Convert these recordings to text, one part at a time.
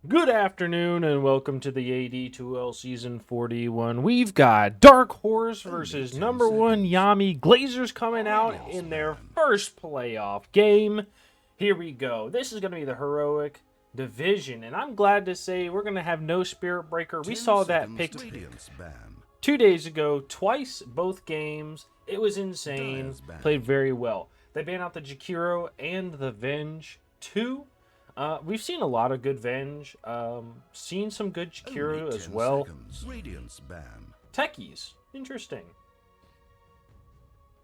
Good afternoon and welcome to the AD2L Season 41. We've got Dark Horse versus number one Yami. Glazers coming out in their first playoff game. Here we go. This is going to be the heroic division, and I'm glad to say we're going to have no Spirit Breaker. We saw that picked 2 days ago, twice, both games. It was insane. Played very well. They banned out the Jakiro and the Venge 2. We've seen a lot of good Venge. Seen some good Jakiro as well. Techies. Interesting.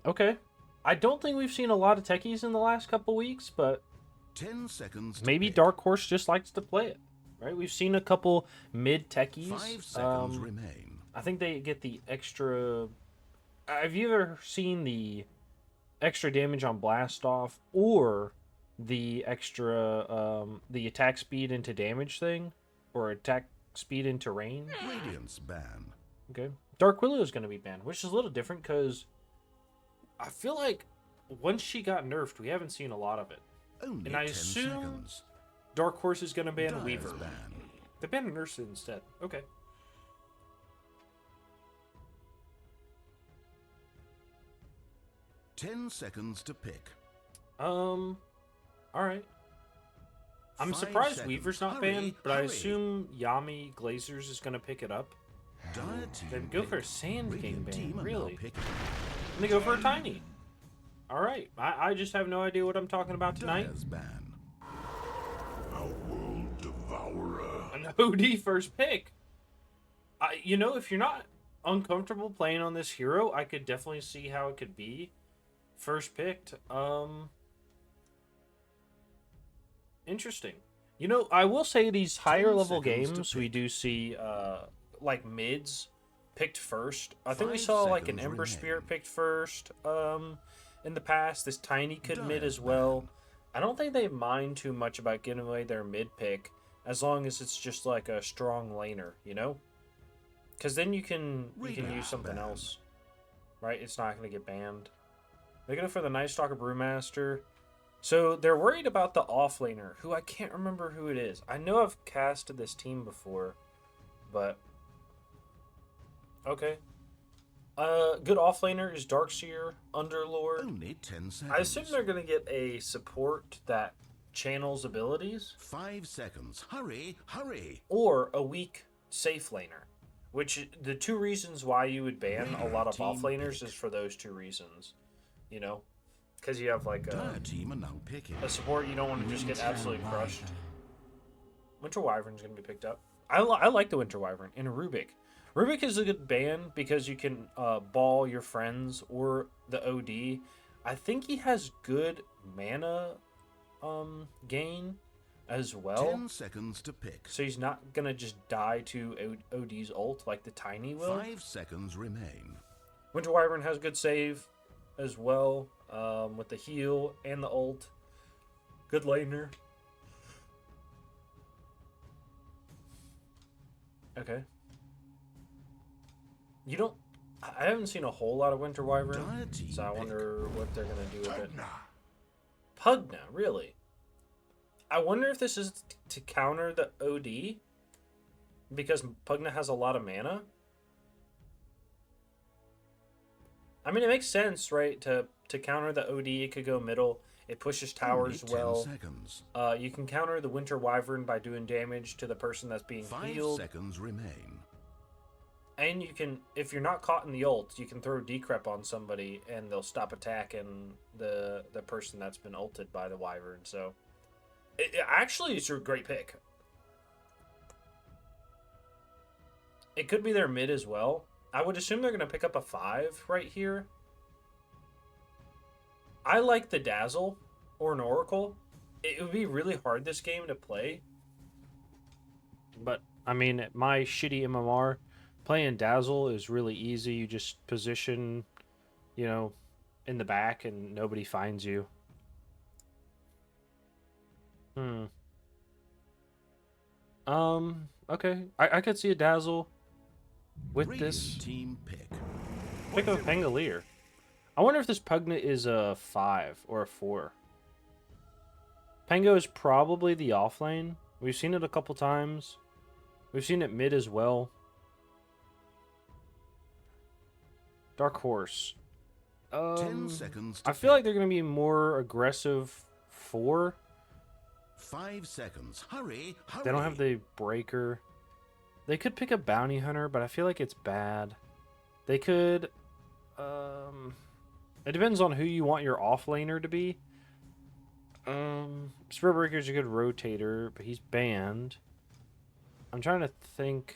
Okay. I don't think we've seen a lot of techies in the last couple weeks, but 10 seconds. Maybe Dark Horse just likes to play it. Right? We've seen a couple mid techies. 5 seconds remain. I think they get the extra. Have you ever seen the extra damage on Blast Off or the extra the attack speed into damage thing, or attack speed into range? Radiance ban. Okay. Dark Willow is going to be banned, which is a little different because I feel like once she got nerfed, we haven't seen a lot of it. Only and I 10 assume seconds. Dark Horse is going to ban Dyer's Weaver. ban. They banned Nurse instead. Okay. Ten seconds to pick. All right. I'm 5 surprised seconds. Weaver's not Hurry, banned, but I hurry. assume Yami Glazers is going to pick it up. Dire team They go for a picked. Sand Game Radiant team ban, are now really? picking. And they go for a Tiny. All right. I just have no idea what I'm talking about tonight. Dyer's ban. A world devourer. An OD first pick. You know, if you're not uncomfortable playing on this hero, I could definitely see how it could be first picked. Interesting. You know, I will say these higher 10 level seconds to games, we pick. do see like mids picked first. I think we 5 saw like an seconds Ember remain. Spirit picked first in the past. This Tiny could mid Dyer's as well. ban. I don't think they mind too much about giving away their mid pick as long as it's just like a strong laner, you know? Because then you can Radiant use something ban. else, right? It's not going to get banned. They're going for the Night Stalker Brewmaster. So they're worried about the offlaner, who I can't remember who it is. I know I've casted this team before, but okay. Good offlaner is Darkseer, Underlord. Only 10 seconds. I assume they're going to get a support that channels abilities, 5 seconds. Hurry, hurry. or a weak safe laner. Which, the two reasons why you would ban a lot of Team offlaners pick. is for those two reasons. You know? Because you have like Dire team are now picking. a support you don't want to just get Winter absolutely crushed. Wyvern. Winter Wyvern's going to be picked up. I like the Winter Wyvern and Rubik. Rubik is a good ban because you can ball your friends or the OD. I think he has good mana gain as well. 10 seconds to pick. So he's not going to just die to OD's ult like the Tiny will. 5 seconds remain. Winter Wyvern has good save as well with the heal and the ult. Good laner. Okay. You don't... I haven't seen a whole lot of Winter Wyvern, Dire team so I pick. wonder what they're going to do with it. Tugna. Pugna, really? I wonder if this is to counter the OD, because Pugna has a lot of mana. I mean, it makes sense, right? To counter the OD, it could go middle. It pushes towers Only 10 well. seconds. You can counter the Winter Wyvern by doing damage to the person that's being 5 healed. seconds remain. And you can, if you're not caught in the ult, you can throw decrep on somebody and they'll stop attacking the person that's been ulted by the Wyvern. So, actually, it's a great pick. It could be their mid as well. I would assume they're going to pick up a 5 right here. I like the Dazzle or an Oracle. It would be really hard this game to play. But, I mean, at my shitty MMR, playing Dazzle is really easy. You just position, you know, in the back and nobody finds you. Okay. I could see a Dazzle with Radiant this. team pick. Pick up a Pangolier. I wonder if this Pugna is a 5 or a 4. Pango is probably the offlane, We've seen it a couple times. We've seen it mid as well. Dark Horse. 10 seconds to I feel like pick. they're going to be more aggressive 4. 5 seconds. Hurry, hurry. They don't have the breaker. They could pick a bounty hunter, but I feel like it's bad. They could... it depends on who you want your offlaner to be. Spirit Breaker's a good rotator, but he's banned. I'm trying to think,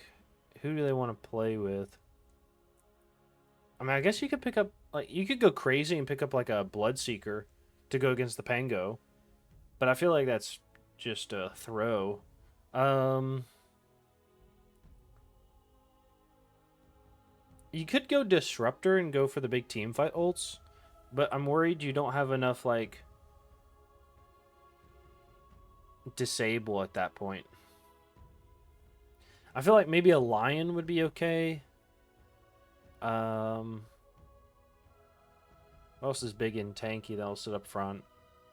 who do they want to play with? I mean, I guess you could pick up, like, you could go crazy and pick up like a Bloodseeker to go against the Pango, but I feel like that's just a throw. You could go Disruptor and go for the big team fight ults, but I'm worried you don't have enough, like, disable at that point. I feel like maybe a Lion would be okay. What else is big and tanky that'll sit up front?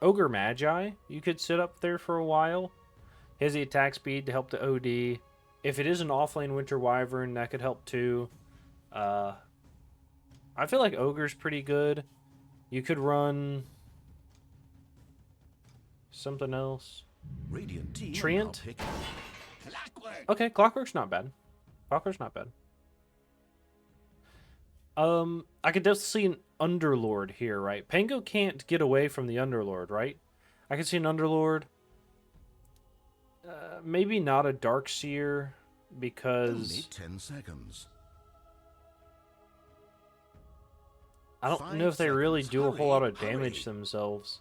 Ogre Magi, you could sit up there for a while. He has the attack speed to help the OD. If it is an offlane Winter Wyvern, that could help too. I feel like Ogre's pretty good. You could run something else. Radiant team Treant? now picking. Okay, Clockwork's not bad. Clockwork's not bad. I could definitely see an Underlord here, right? Pango can't get away from the Underlord, right? I could see an Underlord. Maybe not a Darkseer because Only 10 seconds. I don't 5 know if they really seconds. do a whole lot Hurry, of damage hurry. themselves.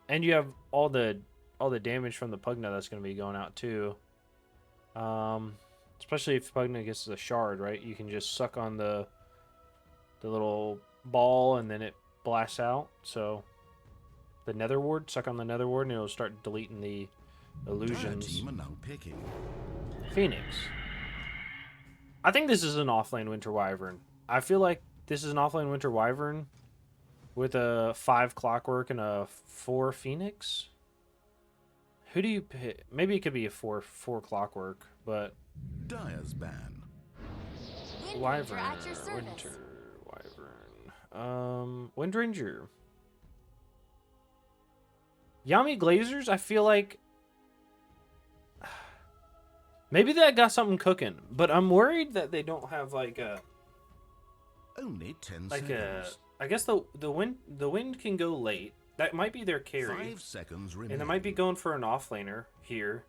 And you have all the damage from the Pugna that's going to be going out too. Especially if Pugna gets the shard, right? You can just suck on the little ball and then it blasts out. So the Nether Ward, suck on the Nether Ward and it'll start deleting the Dire illusions. team are now picking. Phoenix. I think this is an offlane Winter Wyvern. I feel like this is an offlane Winter Wyvern with a 5 Clockwork and a 4 Phoenix. Who do you pick? Maybe it could be a 4 Clockwork, but Dire's ban. Wyvern, at your service. Winter Wyvern. Windranger. Yami Glazers, I feel like maybe that got something cooking, but I'm worried that they don't have like a Only 10 like a. seconds. I guess the wind can go late. That might be their carry, 5 seconds remain. and they might be going for an offlaner here.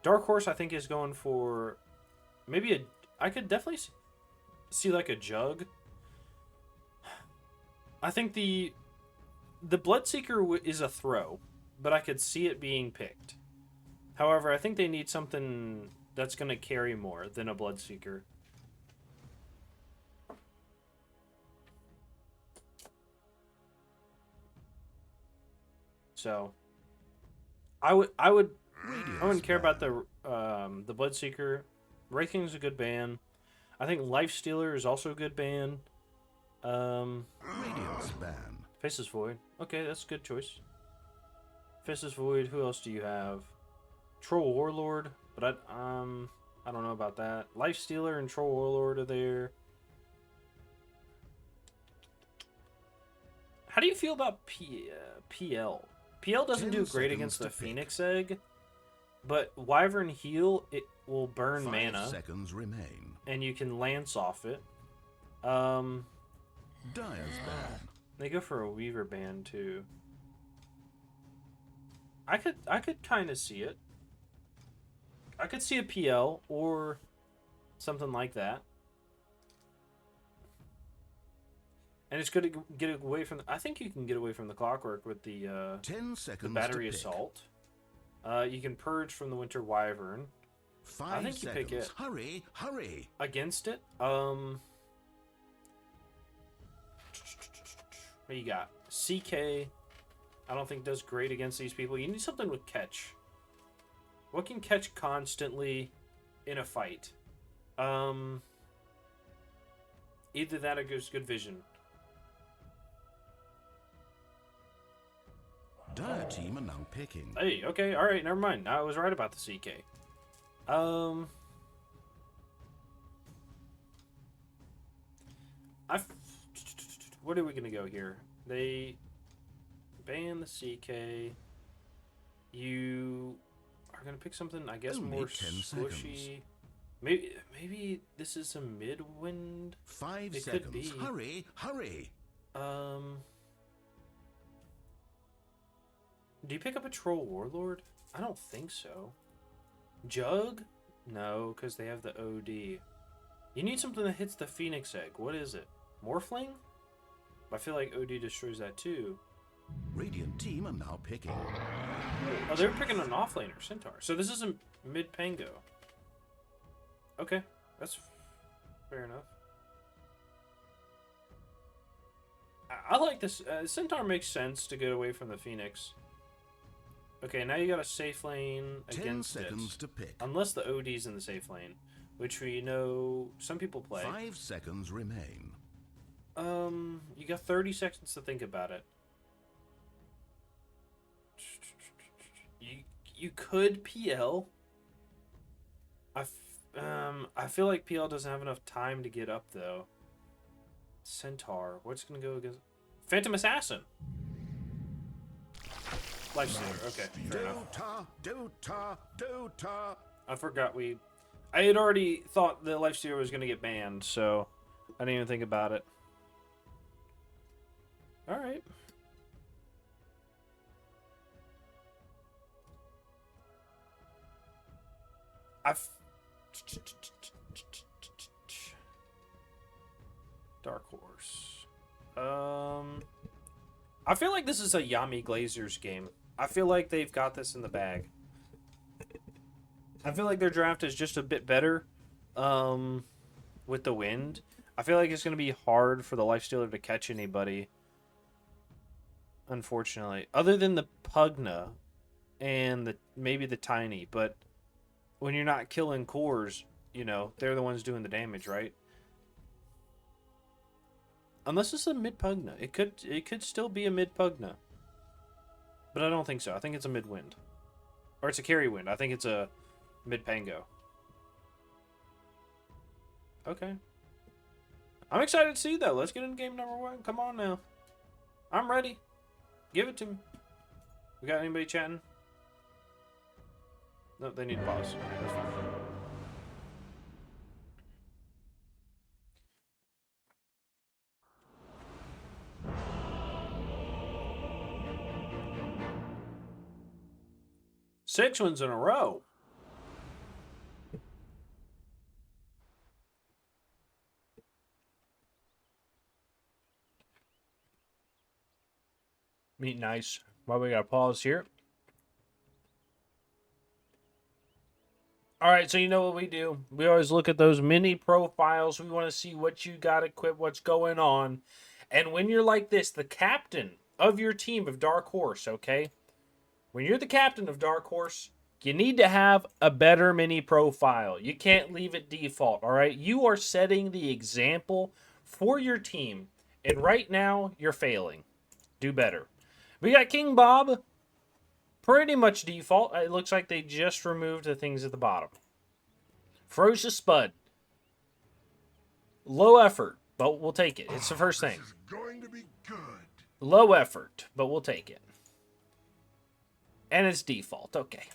Dark Horse, I think, is going for maybe a. I could definitely see like a Jug. I think the Bloodseeker is a throw, but I could see it being picked. However, I think they need something that's going to carry more than a Bloodseeker. So, I wouldn't care about the Bloodseeker. Wraithking's a good ban. I think Lifestealer is also a good ban. Radiant's ban. Faceless Void. Okay, that's a good choice. Faceless Void. Who else do you have? Troll Warlord, but I don't know about that. Lifestealer and Troll Warlord are there. How do you feel about PL? PL doesn't 10 do great seconds against the to pick. Phoenix Egg, but Wyvern Heal, it will burn 5 mana, seconds remain. and you can Lance off it. Dire's ban. They go for a Weaver ban too. I could kind of see it. I could see a PL or something like that. And it's good to get away from. I think you can get away from the Clockwork with the 10 seconds Battery to pick. Assault. You can Purge from the Winter Wyvern 5 think you seconds. pick it. Hurry, hurry. against it. What you got? CK. I don't think does great against these people. You need something with catch. What can catch constantly in a fight? Either that or gives good vision. Dire team are now picking. Hey, okay, alright, never mind. I was right about the CK. What are we gonna go here? They ban the CK. You are gonna pick something, I guess, Only more 10 squishy. Maybe this is a mid-wind. 5 It seconds. could be. Hurry, hurry. Do you pick up a Troll Warlord? I don't think so. Jug? No, because they have the OD. You need something that hits the Phoenix Egg. What is it? Morphling? I feel like OD destroys that too. Radiant team are now picking. Oh, they were picking an offlaner, Centaur. So this is a mid-Pango. Okay, that's fair enough. I like this. Centaur makes sense to get away from the Phoenix. Okay, now you got a safe lane 10 against seconds it. to pick. Unless the OD's in the safe lane, which we know some people play. 5 seconds remain. You got 30 seconds to think about it. You could PL. I feel like PL doesn't have enough time to get up though. Centaur, what's gonna go against Phantom Assassin? Lifestealer, okay, fair enough. Dota. I forgot I had already thought the Lifestealer was gonna get banned, so I didn't even think about it. Alright. Dark Horse. I feel like this is a Yami Glazers game. I feel like they've got this in the bag. I feel like their draft is just a bit better with the wind. I feel like it's going to be hard for the Lifestealer to catch anybody, unfortunately. Other than the Pugna and maybe the Tiny, but when you're not killing cores, you know, they're the ones doing the damage, right? Unless it's a mid-Pugna. It could still be a mid-Pugna. But I don't think so. I think it's a mid-wind. Or it's a carry wind. I think it's a mid-Pango. Okay. I'm excited to see, though. Let's get into game number 1. Come on now. I'm ready. Give it to me. We got anybody chatting? No, they need to pause. That's fine. Six wins in a row. Meet nice. Why we gotta pause here? All right, so you know what we do. We always look at those mini profiles. We want to see what you got equipped, what's going on. And when you're like this, the captain of your team of Dark Horse, okay? When you're the captain of Dark Horse, you need to have a better mini profile. You can't leave it default, all right? You are setting the example for your team. And right now, you're failing. Do better. We got King Bob. Pretty much default. It looks like they just removed the things at the bottom. Ferocious Spud. Low effort, but we'll take it. It's the first thing. This is going to be good. Low effort, but we'll take it. And it's default. Okay.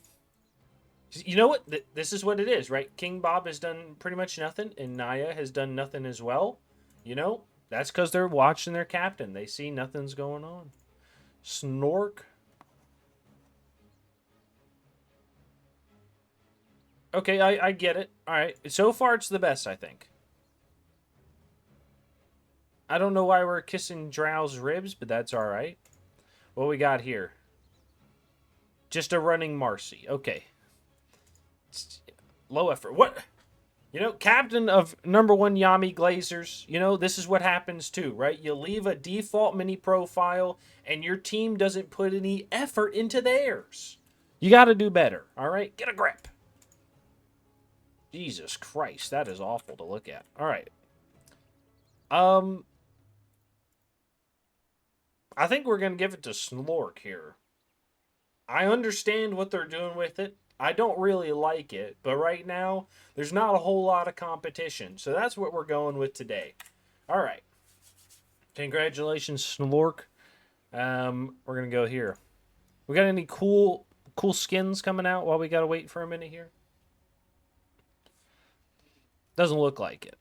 You know what? This is what it is, right? King Bob has done pretty much nothing, and Naya has done nothing as well. You know, that's because they're watching their captain. They see nothing's going on. Snork. Okay, I get it. All right. So far, it's the best, I think. I don't know why we're kissing Drow's ribs, but that's all right. What we got here? Just a running Marcy. Okay. Low effort. What? You know, captain of number 1 Yami Glazers. You know, this is what happens too, right? You leave a default mini profile, and your team doesn't put any effort into theirs. You got to do better, all right? Get a grip. Jesus Christ, that is awful to look at. All right. I think we're going to give it to Snork here. I understand what they're doing with it. I don't really like it, but right now there's not a whole lot of competition. So that's what we're going with today. All right. Congratulations, Snork. We're gonna go here. We got any cool skins coming out while we gotta wait for a minute here? Doesn't look like it.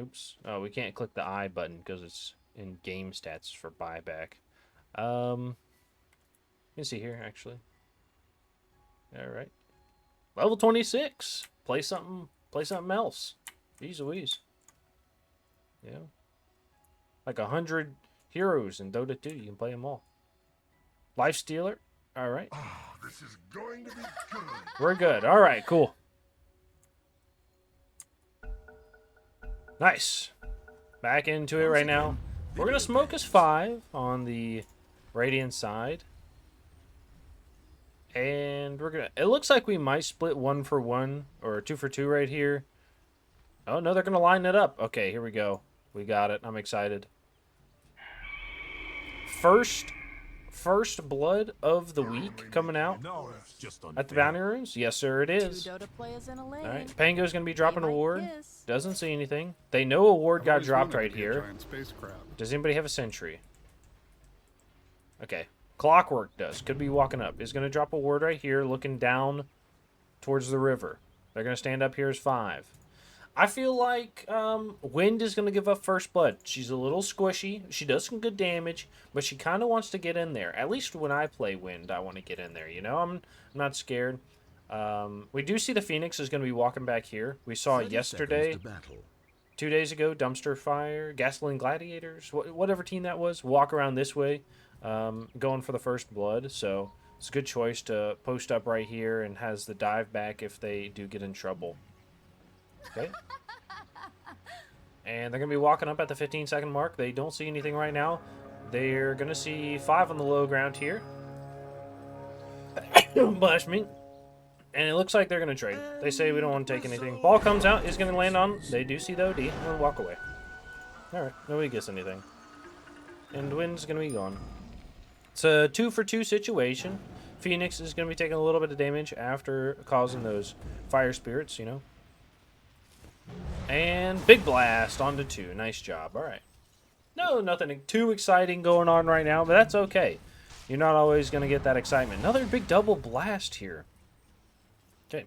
Oops. Oh, we can't click the I button because it's in game stats for buyback. You can see here actually. All right. Level 26. Play something else. Jeez Louise. Yeah. Like 100 heroes in Dota 2. You can play them all. Life Stealer. All right. Ah, this is going to be good. We're good. All right, cool. Nice. Back into it right now. We're going to smoke us 5 on the Radiant side. And we're going to... It looks like we might split 1 for 1 or 2 for 2 right here. Oh, no, they're going to line it up. Okay, here we go. We got it. I'm excited. First blood of the week coming out at the bounty rooms. Yes, sir, it is. Two Dota players in a lane. All right, Pango's going to be dropping They a might ward. kiss. Doesn't see anything. They know a ward got dropped right here. Giant space crab. Does anybody have a sentry? Okay. Clockwork does. Could be walking up. Is going to drop a ward right here, looking down towards the river. They're going to stand up here as 5. I feel like Wind is going to give up first blood. She's a little squishy. She does some good damage, but she kind of wants to get in there. At least when I play Wind, I want to get in there. You know, I'm not scared. We do see the Phoenix is going to be walking back here. We saw 30 yesterday, seconds to battle. 2 days ago, Dumpster Fire, Gasoline Gladiators, whatever team that was, walk around this way, going for the first blood. So it's a good choice to post up right here and has the dive back if they do get in trouble. Okay. And they're going to be walking up at the 15-second mark. They don't see anything right now. They're going to see 5 on the low ground here. Bless me. And it looks like they're going to trade. They say we don't want to take anything. Ball comes out. Is going to land on. They do see the OD. And walk away. Alright. Nobody gets anything. And Wind's going to be gone. It's a 2 for 2 situation. Phoenix is going to be taking a little bit of damage after causing those fire spirits, you know. And big blast onto 2. Nice job. All right. No, nothing too exciting going on right now, but that's okay. You're not always going to get that excitement. Another big double blast here. Okay.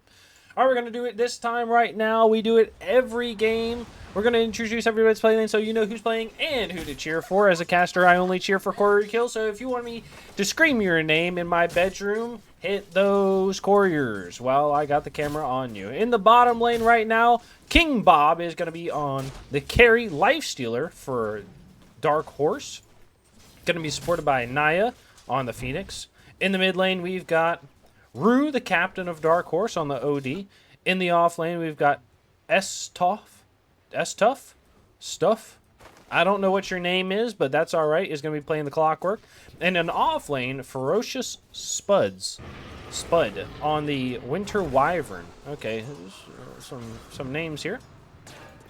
All right, we're going to do it this time right now. We do it every game. We're going to introduce everybody's playing so you know who's playing and who to cheer for. As a caster, I only cheer for Courier Kill, so if you want me to scream your name in my bedroom, hit those couriers while I got the camera on you. In the bottom lane right now, King Bob is going to be on the carry Life Stealer for Dark Horse. Going to be supported by Naya on the Phoenix. In the mid lane, we've got Rue, the captain of Dark Horse, on the OD. In the off lane, we've got Stuff. I don't know what your name is, but that's all right. Is going to be playing the Clockwork. And an off lane, Ferocious Spud on the Winter Wyvern. Okay, some names here.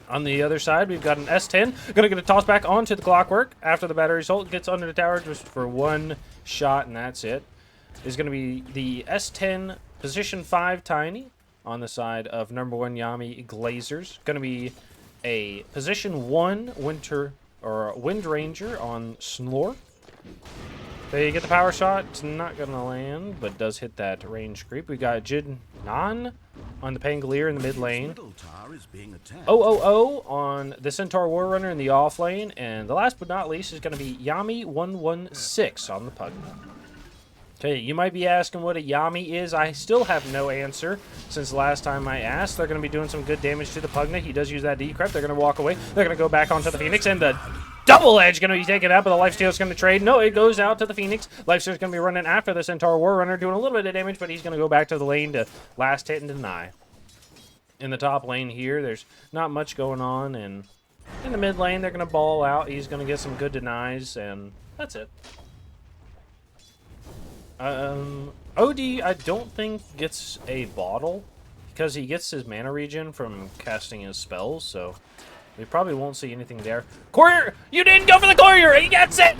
On the other side, we've got an S10. Going to get a toss back onto the Clockwork after the battery assault. Gets under the tower just for 1 shot, and that's it. Is going to be the S10 position 5 Tiny on the side of number 1 Yami Glazers. Going to be a position 1 Wind Ranger on Snore. They get the power shot. It's not going to land, but does hit that range creep. We got Jid Nan on the Pangolier in the mid lane. Middle tower is being attacked. 000 on the Centaur War Runner in the off lane. And the last but not least is going to be Yami 116 on the Pug. Okay, you might be asking what a Yami is. I still have no answer since the last time I asked. They're going to be doing some good damage to the Pugna. He does use that decrep. They're going to walk away. They're going to go back onto the Phoenix, and the double edge going to be taken out, but the Lifesteal's going to trade. No, it goes out to the Phoenix. Lifesteal's going to be running after the Centaur War Runner, doing a little bit of damage, but he's going to go back to the lane to last hit and deny. In the top lane here, there's not much going on, and in the mid lane, they're going to ball out. He's going to get some good denies, and that's it. OD, I don't think gets a bottle because he gets his mana regen from casting his spells, so we probably won't see anything there. Courier! You didn't go for the courier! He gets it!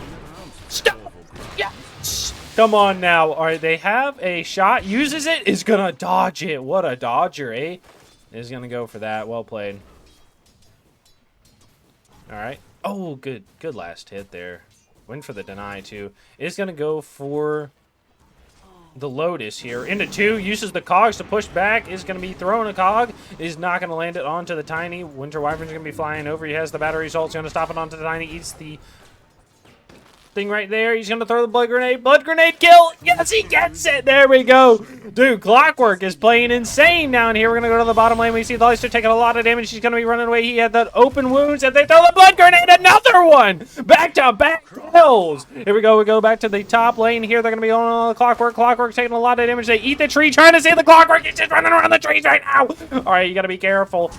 Stop! Yes! Come on now. All right, they have a shot. Uses it. Is going to dodge it. What a dodger, eh? Is going to go for that. Well played. All right. Oh, good. Good last hit there. Went for the deny, too. Is going to go for the Lotus here. Into 2. Uses the cogs to push back. Is going to be throwing a cog. Is not going to land it onto the Tiny. Winter Wyvern's going to be flying over. He has the battery assault. He's going to stop it onto the Tiny. Eats the thing right there. He's gonna throw the blood grenade. Blood grenade kill. Yes, he gets it. There we go. Dude, Clockwork is playing insane down here. We're gonna go to the bottom lane. We see the Leicester taking a lot of damage. He's gonna be running away. He had that open wounds, and they throw the blood grenade. Another one. Back to back kills. Here we go. We go back to the top lane here. They're gonna be going on the Clockwork. Clockwork taking a lot of damage. They eat the tree, trying to save the Clockwork. He's just running around the trees right now. All right, you gotta be careful.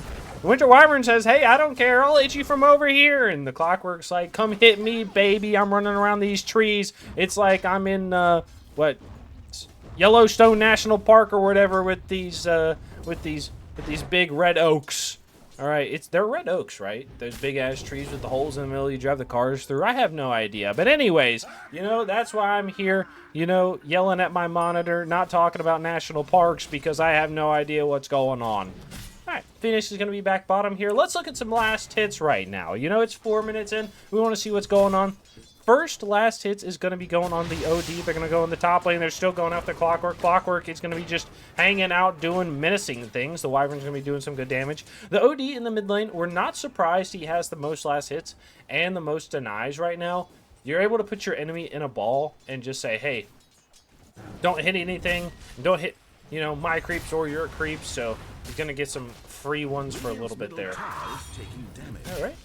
Winter Wyvern says, hey, I don't care. I'll hit you from over here. And the Clockwork's like, come hit me, baby. I'm running around these trees. It's like I'm in, Yellowstone National Park or whatever with these big red oaks. All right, they're red oaks, right? Those big-ass trees with the holes in the middle you drive the cars through. I have no idea. But anyways, that's why I'm here, yelling at my monitor, not talking about national parks because I have no idea what's going on. Alright, Phoenix is going to be back bottom here. Let's look at some last hits right now. It's 4 minutes in. We want to see what's going on. First last hits is going to be going on the OD. They're going to go in the top lane. They're still going after Clockwork. Clockwork is going to be just hanging out, doing menacing things. The Wyvern's going to be doing some good damage. The OD in the mid lane, we're not surprised he has the most last hits and the most denies right now. You're able to put your enemy in a ball and just say, hey, don't hit anything. Don't hit, my creeps or your creeps. So he's going to get some free ones for a little bit there. All right.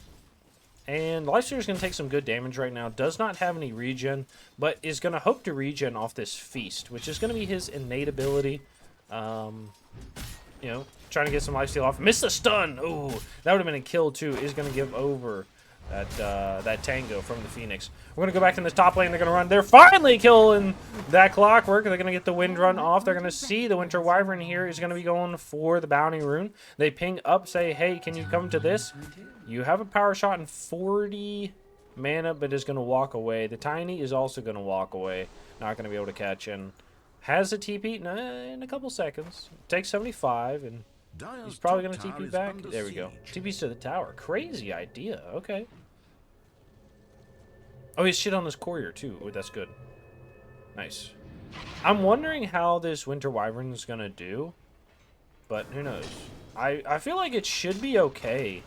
And Leicester is going to take some good damage right now. Does not have any regen, but is going to hope to regen off this Feast, which is going to be his innate ability. Trying to get some lifesteal off. Miss the stun. Oh, that would have been a kill too. Is going to give over that Tango from the Phoenix. We're going to go back in the top lane. They're going to run. They're finally killing that Clockwork. They're going to get the Wind Run off. They're going to see the Winter Wyvern here is going to be going for the Bounty Rune. They ping up, say, hey, can you come to this? You have a power shot and 40 mana, but is going to walk away. The Tiny is also going to walk away. Not going to be able to catch in. Has a TP in a couple seconds. Takes 75, and he's probably going to TP back. There we go. TP's to the tower. Crazy idea. Okay. Oh, he's shit on his courier, too. Oh, that's good. Nice. I'm wondering how this Winter Wyvern is going to do, but who knows. I feel like it should be okay.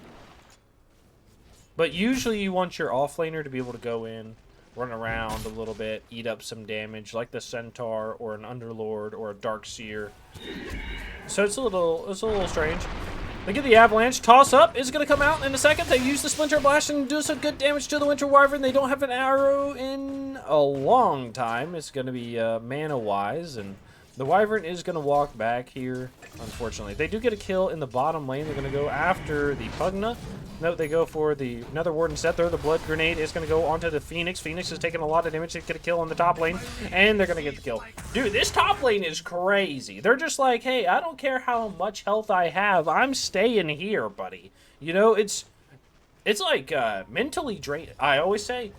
But usually you want your offlaner to be able to go in, run around a little bit, eat up some damage, like the Centaur or an Underlord or a Darkseer. So it's a little strange. They get the Avalanche. Toss up is going to come out in a second. They use the Splinter Blast and do some good damage to the Winter Wyvern. They don't have an arrow in a long time. It's going to be mana-wise, and the Wyvern is going to walk back here, unfortunately. They do get a kill in the bottom lane. They're going to go after the Pugna. No, they go for the Nether Ward instead. Throw the Blood Grenade. Is going to go onto the Phoenix. Phoenix is taking a lot of damage. They get a kill on the top lane, and they're going to get the kill. Dude, this top lane is crazy. They're just like, hey, I don't care how much health I have. I'm staying here, buddy. It's like mentally drained. I always say,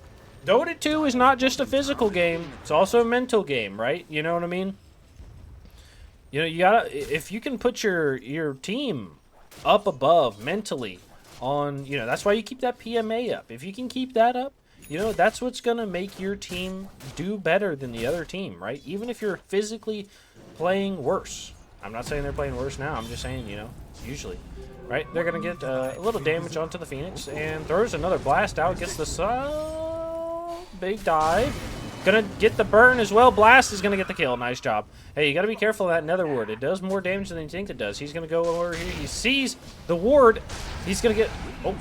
Dota 2 is not just a physical game. It's also a mental game, right? You know what I mean? You gotta, if you can put your team up above mentally on, that's why you keep that PMA up. If you can keep that up, that's what's gonna make your team do better than the other team, right? Even if you're physically playing worse. I'm not saying they're playing worse now. I'm just saying, usually, right? They're gonna get a little damage onto the Phoenix and throws another blast out. Gets the big dive. Gonna get the burn as well. Blast is gonna get the kill. Nice job. Hey, you gotta be careful of that Nether Ward. It does more damage than you think it does. He's gonna go over here. He sees the ward. He's gonna get. Oh,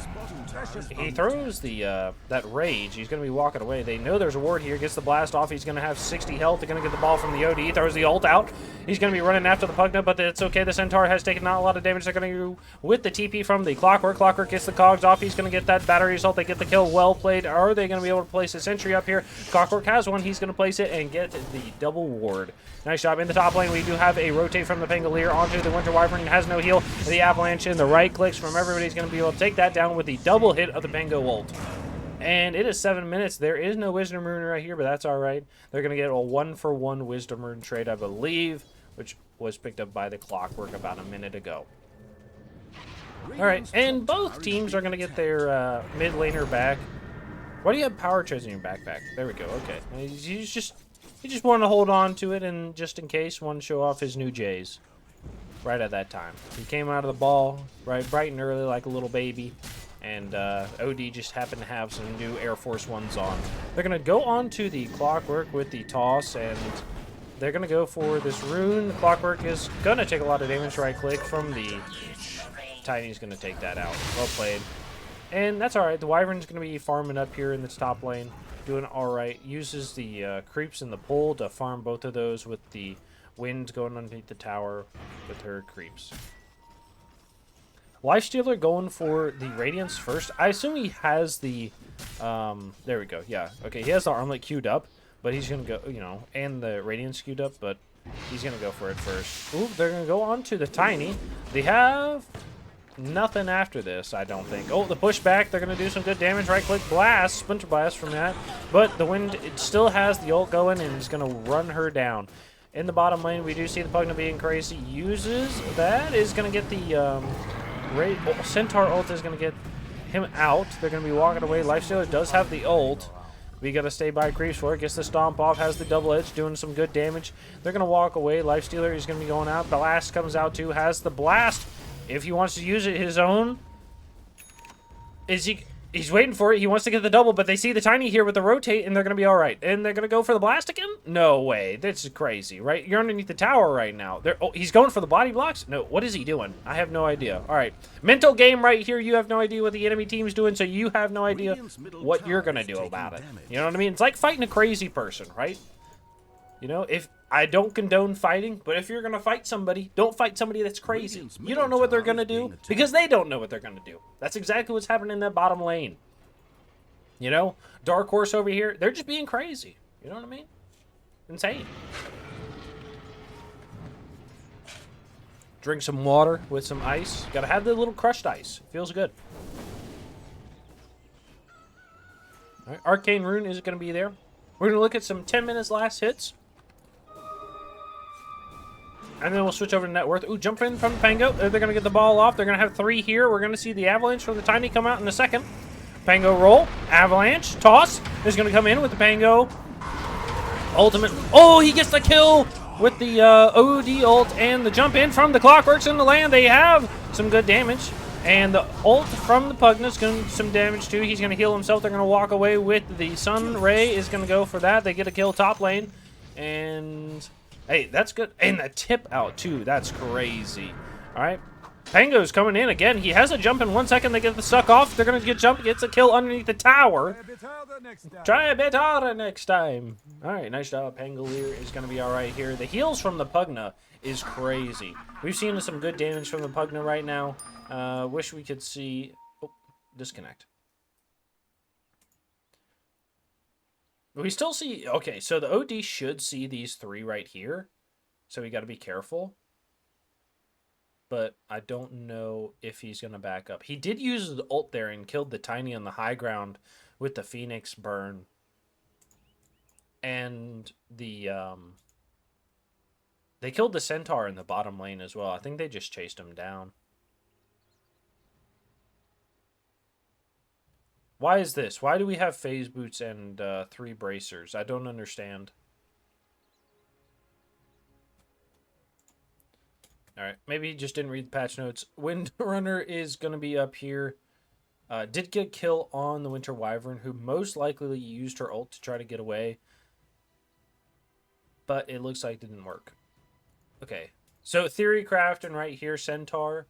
he throws the that rage. He's gonna be walking away. They know there's a ward here. Gets the blast off. He's gonna have 60 health. They're gonna get the ball from the OD. Throws the ult out. He's gonna be running after the Pugna, but it's okay. The Centaur has taken not a lot of damage. They're gonna go with the TP from the Clockwork. Clockwork gets the cogs off. He's gonna get that battery assault. They get the kill. Well played. Are they gonna be able to place a sentry up here? Clockwork has one. He's gonna place it and get the double ward. Nice job. In the top lane, we do have a rotate from the Pangolier onto the Winter Wyvern. Has no heal. The Avalanche in the right clicks from everybody's going to be able to take that down with the double hit of the Pango ult. And it is 7 minutes. There is no Wisdom Rune right here, but that's all right. They're going to get a 1-for-1 Wisdom Rune trade, I believe, which was picked up by the Clockwork about a minute ago. All right, and both teams are going to get their mid laner back. Why do you have power trays in your backpack? There we go. Okay, he just wanted to hold on to it, and just in case, wanted to show off his new J's. Right at that time, he came out of the ball bright and early like a little baby, and OD just happened to have some new Air Force Ones on. They're going to go on to the Clockwork with the toss, and they're going to go for this rune. The Clockwork is going to take a lot of damage. Right click from the Tiny's going to take that out. Well played. And that's alright. The Wyvern's going to be farming up here in this top lane. Doing alright. Uses the creeps in the pole to farm both of those with the wind going underneath the tower with her creeps. Lifestealer going for the Radiance first. I assume he has the... there we go. Yeah. Okay, he has the Armlet queued up. But he's going to go, you know, and the Radiance queued up. But he's going to go for it first. Ooh, they're going to go on to the Tiny. They have... nothing after this, I don't think. Oh, the pushback. They're going to do some good damage. Right-click blast. Splinter blast from that. But the wind, it still has the ult going, and he's going to run her down. In the bottom lane, we do see the Pugna being crazy. Uses that. Is going to get the Centaur ult is going to get him out. They're going to be walking away. Lifestealer does have the ult. We got to stay by creeps for it. Gets the stomp off. Has the double edge. Doing some good damage. They're going to walk away. Lifestealer is going to be going out. Blast comes out too. Has the blast. If he wants to use it his own, he's waiting for it. He wants to get the double, but they see the Tiny here with the rotate, and they're going to be all right. And they're going to go for the blast again? No way. This is crazy, right? You're underneath the tower right now. Oh, he's going for the body blocks? No, what is he doing? I have no idea. All right. Mental game right here. You have no idea what the enemy team's doing, so you have no idea what you're going to do about it. You know what I mean? It's like fighting a crazy person, right? You know, if I don't condone fighting, but if you're going to fight somebody, don't fight somebody that's crazy. You don't know what they're going to do because they don't know what they're going to do. That's exactly what's happening in that bottom lane. You know, Dark Horse over here, they're just being crazy. You know what I mean? Insane. Drink some water with some ice. Got to have the little crushed ice. Feels good. All right, Arcane Rune is going to be there. We're going to look at some 10 minutes last hits. And then we'll switch over to net worth. Ooh, jump in from Pango. They're going to get the ball off. They're going to have 3 here. We're going to see the Avalanche from the Tiny come out in a second. Pango roll. Avalanche. Toss is going to come in with the Pango. Ultimate. Oh, he gets the kill with the OD ult and the jump in from the Clockworks in the land. They have some good damage. And the ult from the Pugna is going to do some damage too. He's going to heal himself. They're going to walk away with the Sun Ray is going to go for that. They get a kill top lane. And... hey, that's good. And the tip out, too. That's crazy. All right. Pango's coming in again. He has a jump in 1 second. They get the suck off. They're going to get jumped. Gets a kill underneath the tower. Try a bit harder next time. All right, nice job. Pangolier is going to be all right here. The heals from the Pugna is crazy. We've seen some good damage from the Pugna right now. Wish we could see... oh, disconnect. We still see... okay, so the OD should see these 3 right here. So we got to be careful. But I don't know if he's going to back up. He did use the ult there and killed the Tiny on the high ground with the Phoenix burn. And the... they killed the Centaur in the bottom lane as well. I think they just chased him down. Why is this? Why do we have phase boots and 3 bracers? I don't understand. All right, maybe he just didn't read the patch notes. Windrunner is going to be up here. Did get a kill on the Winter Wyvern, who most likely used her ult to try to get away. But it looks like it didn't work. Okay, so Theorycraft and right here, Centaur.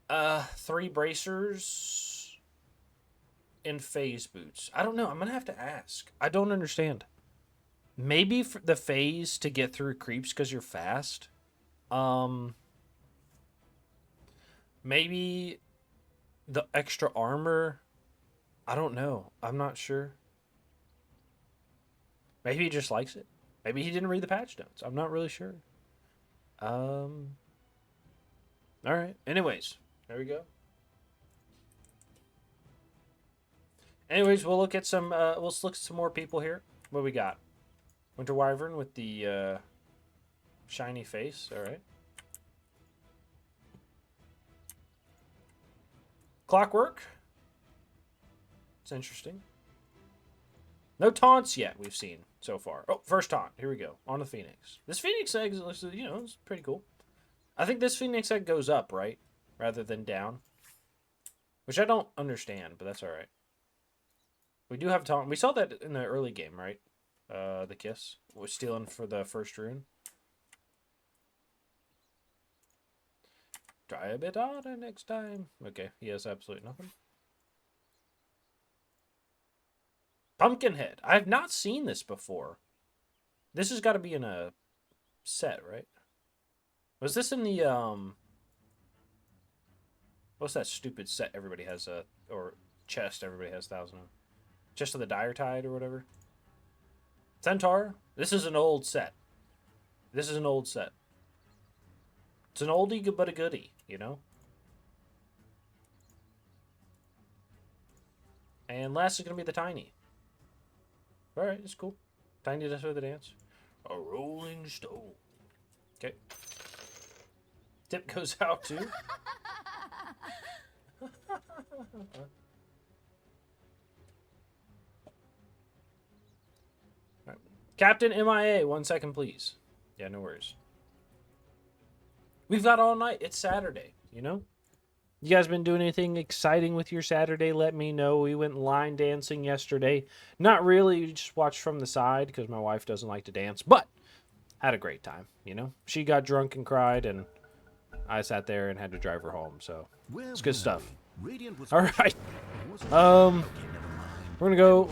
3 bracers and phase boots. I don't know. I'm going to have to ask. I don't understand. Maybe for the phase to get through creeps because you're fast. Maybe the extra armor. I don't know. I'm not sure. Maybe he just likes it. Maybe he didn't read the patch notes. I'm not really sure. All right. Anyways, there we go. Anyways, we'll look at some. We'll look at some more people here. What we got? Winter Wyvern with the shiny face. All right. Clockwork. It's interesting. No taunts yet. We've seen so far. Oh, first taunt. Here we go. On the Phoenix. This Phoenix egg looks, it's pretty cool. I think this Phoenix egg goes up, right, rather than down, which I don't understand, but that's all right. We do have taunt. We saw that in the early game, right? The kiss was stealing for the first rune. Try a bit harder next time. Okay, he has absolutely nothing. Pumpkinhead. I have not seen this before. This has got to be in a set, right? Was this in the what's that stupid set everybody has or chest everybody has 1,000 of? Chest of the Dire Tide or whatever. Centaur. This is an old set. This is an old set. It's an oldie but a goodie, you know? And last is going to be the Tiny. Alright, it's cool. Tiny does for the dance. A Rolling Stone. Okay. Tip goes out too. Right. Captain MIA, 1 second, please. Yeah, no worries. We've got all night. It's Saturday, you know? You guys been doing anything exciting with your Saturday? Let me know. We went line dancing yesterday. Not really. We just watched from the side because my wife doesn't like to dance. But had a great time, you know? She got drunk and cried, and I sat there and had to drive her home. So it's good stuff. All right. We're going to go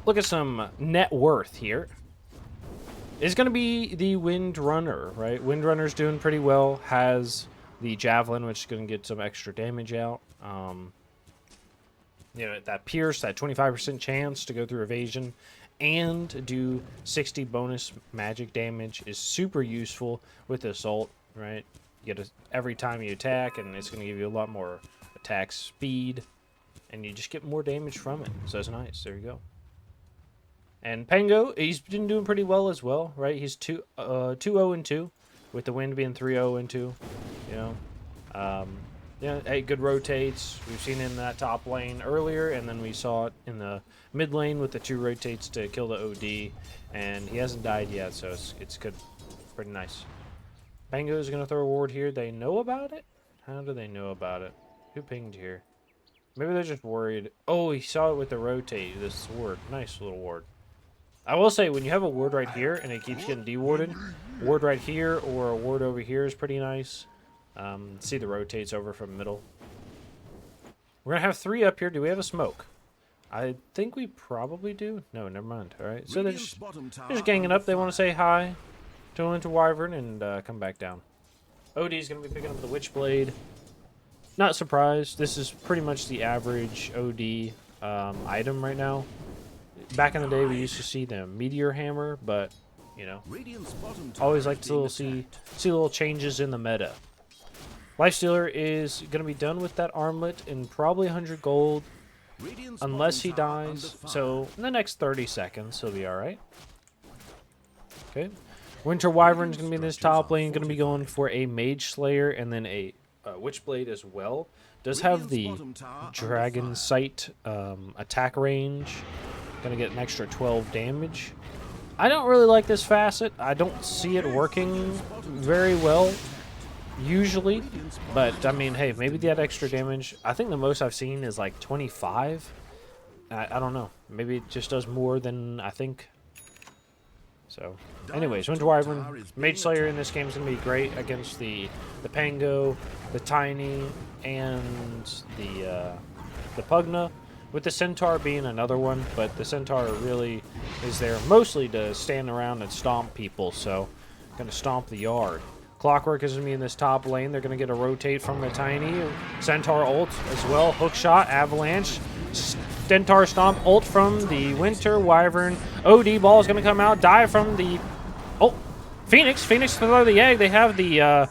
look at some net worth here. It's going to be the Windrunner, right? Windrunner's doing pretty well. Has the Javelin, which is going to get some extra damage out. You know, that Pierce, that 25% chance to go through evasion and do 60 bonus magic damage is super useful with Assault, right? You get every time you attack, and it's going to give you a lot more attack speed, and you just get more damage from it. So it's nice. There you go. And Pango, he's been doing pretty well as well, right? He's 2-0-2, with the Wind being 3-0-2. You know, yeah, hey, good rotates. We've seen in that top lane earlier, and then we saw it in the mid lane with the 2 rotates to kill the OD, and he hasn't died yet, so it's good, pretty nice. Pango is gonna throw a ward here. They know about it? How do they know about it? Who pinged here? Maybe they're just worried. Oh, he saw it with the rotate. This ward, nice little ward. I will say, when you have a ward right here and it keeps getting dewarded, ward right here or a ward over here is pretty nice. See the rotates over from middle. We're going to have 3 up here. Do we have a smoke? I think we probably do. No, never mind. All right. So they're just ganging up. They want to say hi to Winter Wyvern and come back down. OD is going to be picking up the Witchblade. Not surprised. This is pretty much the average OD item right now. Back in the day, we used to see the Meteor Hammer, but, you know, always like to see little changes in the meta. Lifestealer is going to be done with that armlet in probably 100 gold, unless he dies. So, in the next 30 seconds, he'll be alright. Okay. Winter Wyvern's going to be in this top lane, going to be going for a Mage Slayer and then a Witchblade as well. Does have the Dragon Sight attack range. Going to get an extra 12 damage. I don't really like this facet. I don't see it working very well, usually. But, I mean, hey, maybe that extra damage. I think the most I've seen is like 25. I don't know. Maybe it just does more than I think. So, anyways, Winter Wyvern, Mage Slayer in this game is going to be great against the Pango, the Tiny, and the Pugna. With the Centaur being another one, but the Centaur really is there mostly to stand around and stomp people, so going to stomp the yard. Clockwork is going to be in this top lane. They're going to get a rotate from the Tiny. Centaur ult as well. Hook shot, avalanche. Centaur stomp ult from the Winter Wyvern. OD ball is going to come out. Die from the... Oh, Phoenix. Phoenix throw the egg. They have the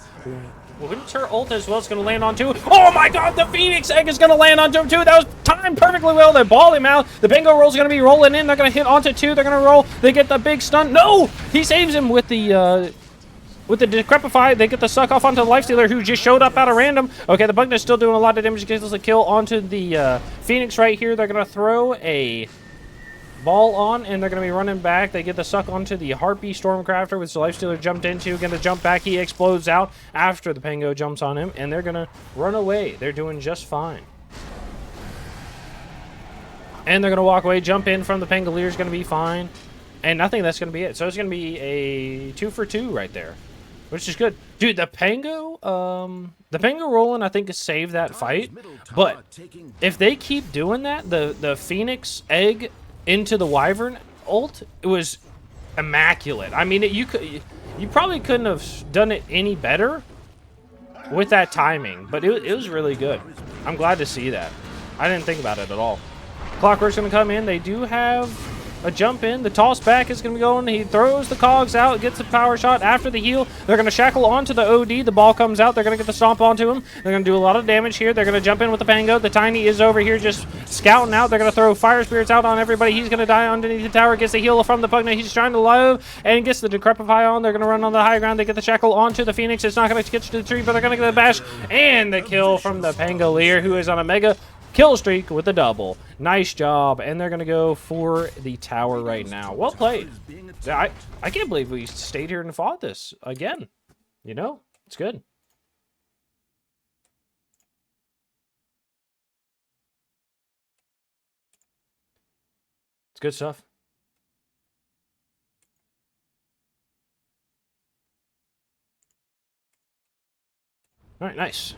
Winter ult as well. It's going to land on two. Oh my god, the Phoenix Egg is going to land onto him too. That was timed perfectly well. They ball him out. The Bingo roll is going to be rolling in. They're going to hit onto two. They're going to roll. They get the big stun. No! He saves him with the Decrepify. They get the suck off onto the Lifestealer who just showed up out of random. Okay, the Bugna's still doing a lot of damage. Gets us a kill onto the Phoenix right here. They're going to throw a ball on, and they're going to be running back. They get the suck onto the Harpy Stormcrafter, which the Lifestealer jumped into. Going to jump back. He explodes out after the Pango jumps on him, and they're going to run away. They're doing just fine. And they're going to walk away. Jump in from the Pangolier is going to be fine. And I think that's going to be it. So it's going to be a 2 for 2 right there, which is good. Dude, the Pango rolling, I think, saved that fight. But if they keep doing that, the Phoenix Egg into the Wyvern ult, it was immaculate. I mean, you probably couldn't have done it any better with that timing, but it was really good. I'm glad to see that. I didn't think about it at all. Clockwork's going to come in. They do have a jump in. The toss back is going to be going. He throws the cogs out, gets a power shot after the heal. They're going to shackle onto the OD. The ball comes out. They're going to get the stomp onto him. They're going to do a lot of damage here. They're going to jump in with the Pango. The Tiny is over here just scouting out. They're going to throw Fire Spirits out on everybody. He's going to die underneath the tower. Gets the heal from the Pugna. He's trying to live and gets the Decrepify on. They're going to run on the high ground. They get the shackle onto the Phoenix. It's not going to get to the tree, but they're going to get the bash and the kill from the Pangolier, who is on a mega kill streak with a double. Nice job. And they're going to go for the tower right now. Well played. I can't believe we stayed here and fought this again. You know, it's good. It's good stuff. All right, nice.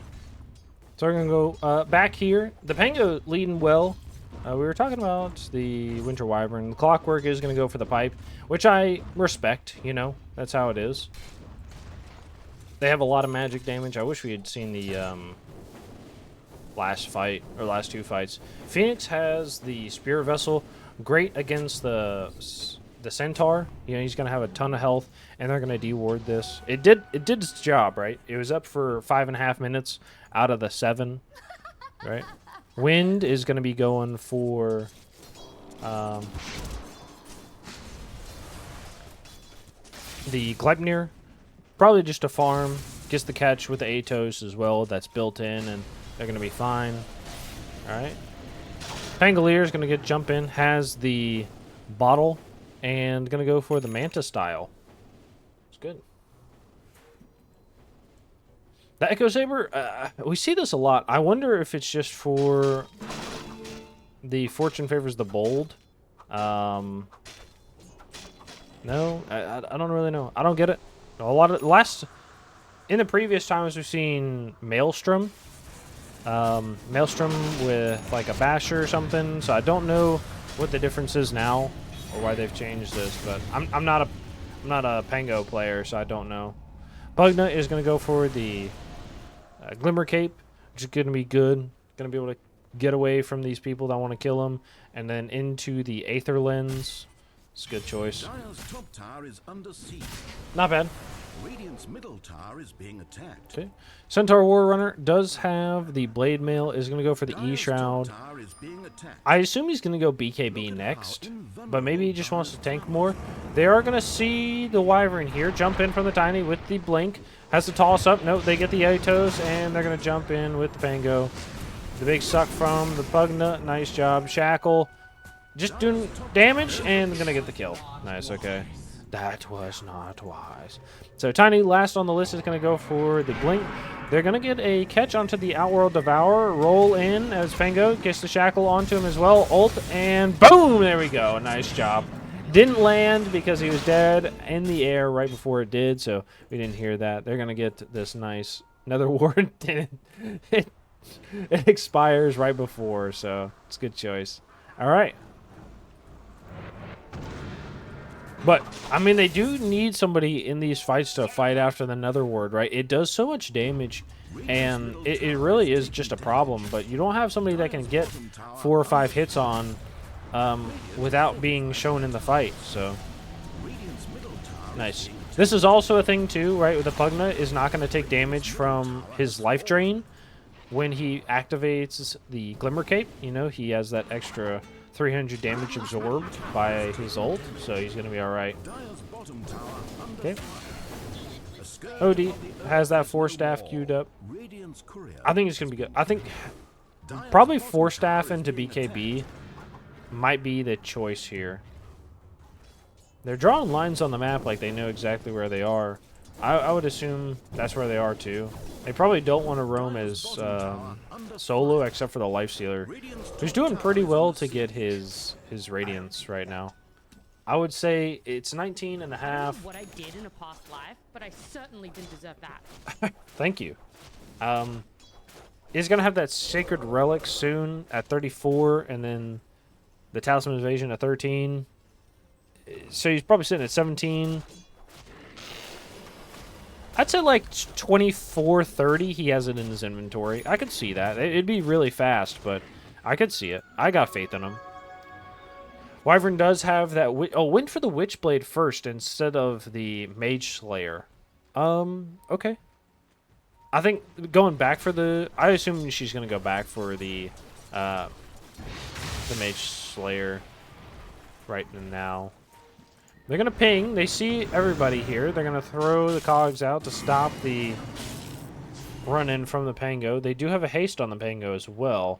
So we're going to go back here. The Pango leading well. We were talking about the Winter Wyvern. The Clockwork is going to go for the pipe, which I respect, you know. That's how it is. They have a lot of magic damage. I wish we had seen the last fight, or last two fights. Phoenix has the Spear Vessel. Great against the Centaur. You know, he's going to have a ton of health, and they're going to deward this. It did its job, right? It was up for 5.5 minutes out of the 7, right? Wind is going to be going for the Gleipnir. Probably just a farm. Gets the catch with the Atos as well. That's built in, and they're going to be fine. All right. Pangolier is going to get jump in. Has the bottle, and going to go for the Manta style. It's good. The Echo Saber, we see this a lot. I wonder if it's just for the Fortune Favors the Bold. No, I don't really know. I don't get it. A lot of in the previous times we've seen Maelstrom. Maelstrom with like a basher or something. So I don't know what the difference is now or why they've changed this. But I'm not a Pango player, so I don't know. Pugna is going to go for the Glimmer Cape, which is going to be good. Going to be able to get away from these people that want to kill him. And then into the Aether Lens. It's a good choice. Dire's top tower is under siege. Not bad. Radiant's middle tower is being attacked. Okay. Centaur Warrunner does have the Blade Mail. Is going to go for the E-Shroud. I assume he's going to go BKB next, but maybe he just wants to tank more. They are going to see the Wyvern here. Jump in from the Tiny with the Blink. Has to toss up. Nope, they get the Atos, and they're going to jump in with the Pango. The big suck from the Pugna. Nice job. Shackle. Just doing damage, and going to get the kill. Nice, okay. That was not wise. So Tiny, last on the list, is going to go for the Blink. They're going to get a catch onto the Outworld Devourer. Roll in as Pango gets the Shackle onto him as well. Ult, and boom! There we go. Nice job. Didn't land because he was dead in the air right before it did, so we didn't hear that. They're going to get this nice Nether Ward. It expires right before, so it's a good choice. All right. But, I mean, they do need somebody in these fights to fight after the Nether Ward, right? It does so much damage, and it really is just a problem. But you don't have somebody that can get 4 or 5 hits on without being shown in the fight. So, nice. This is also a thing too, right? With the Pugna is not going to take damage from his life drain when he activates the Glimmer Cape. You know, he has that extra 300 damage absorbed by his ult, so he's going to be all right. Okay. OD has that 4-staff queued up. I think it's going to be good. I think probably 4-staff into BKB might be the choice here. They're drawing lines on the map like they know exactly where they are. I would assume that's where they are too. They probably don't want to roam as solo, except for the Lifestealer, who's doing pretty well to get his Radiance right now. I would say it's 19 and a half. What I did in a past life, but I certainly didn't deserve that. Thank you. He's gonna have that Sacred Relic soon at 34, and then the Talisman Invasion at 13. So he's probably sitting at 17. I'd say like 24, 30 he has it in his inventory. I could see that. It'd be really fast, but I could see it. I got faith in him. Wyvern does have that... went for the Witchblade first instead of the Mage Slayer. Okay. I think going back for the... I assume she's going to go back for the Mage Slayer right now. They're going to ping. They see everybody here. They're going to throw the cogs out to stop the run-in from the Pango. They do have a haste on the Pango as well.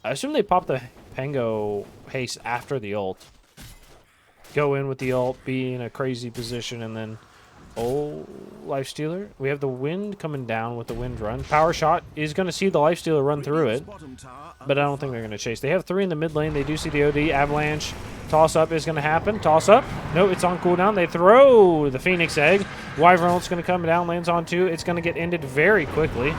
I assume they pop the Pango haste after the ult. Go in with the ult, be in a crazy position, and then... Oh, Lifestealer. We have the Wind coming down with the Wind run. Power Shot is going to see the Lifestealer run through it, but I don't think they're going to chase. They have 3 in the mid lane. They do see the OD. Avalanche. Toss-up is going to happen. Toss-up. No, it's on cooldown. They throw the Phoenix Egg. Wyvern ult's going to come down. Lands on 2. It's going to get ended very quickly.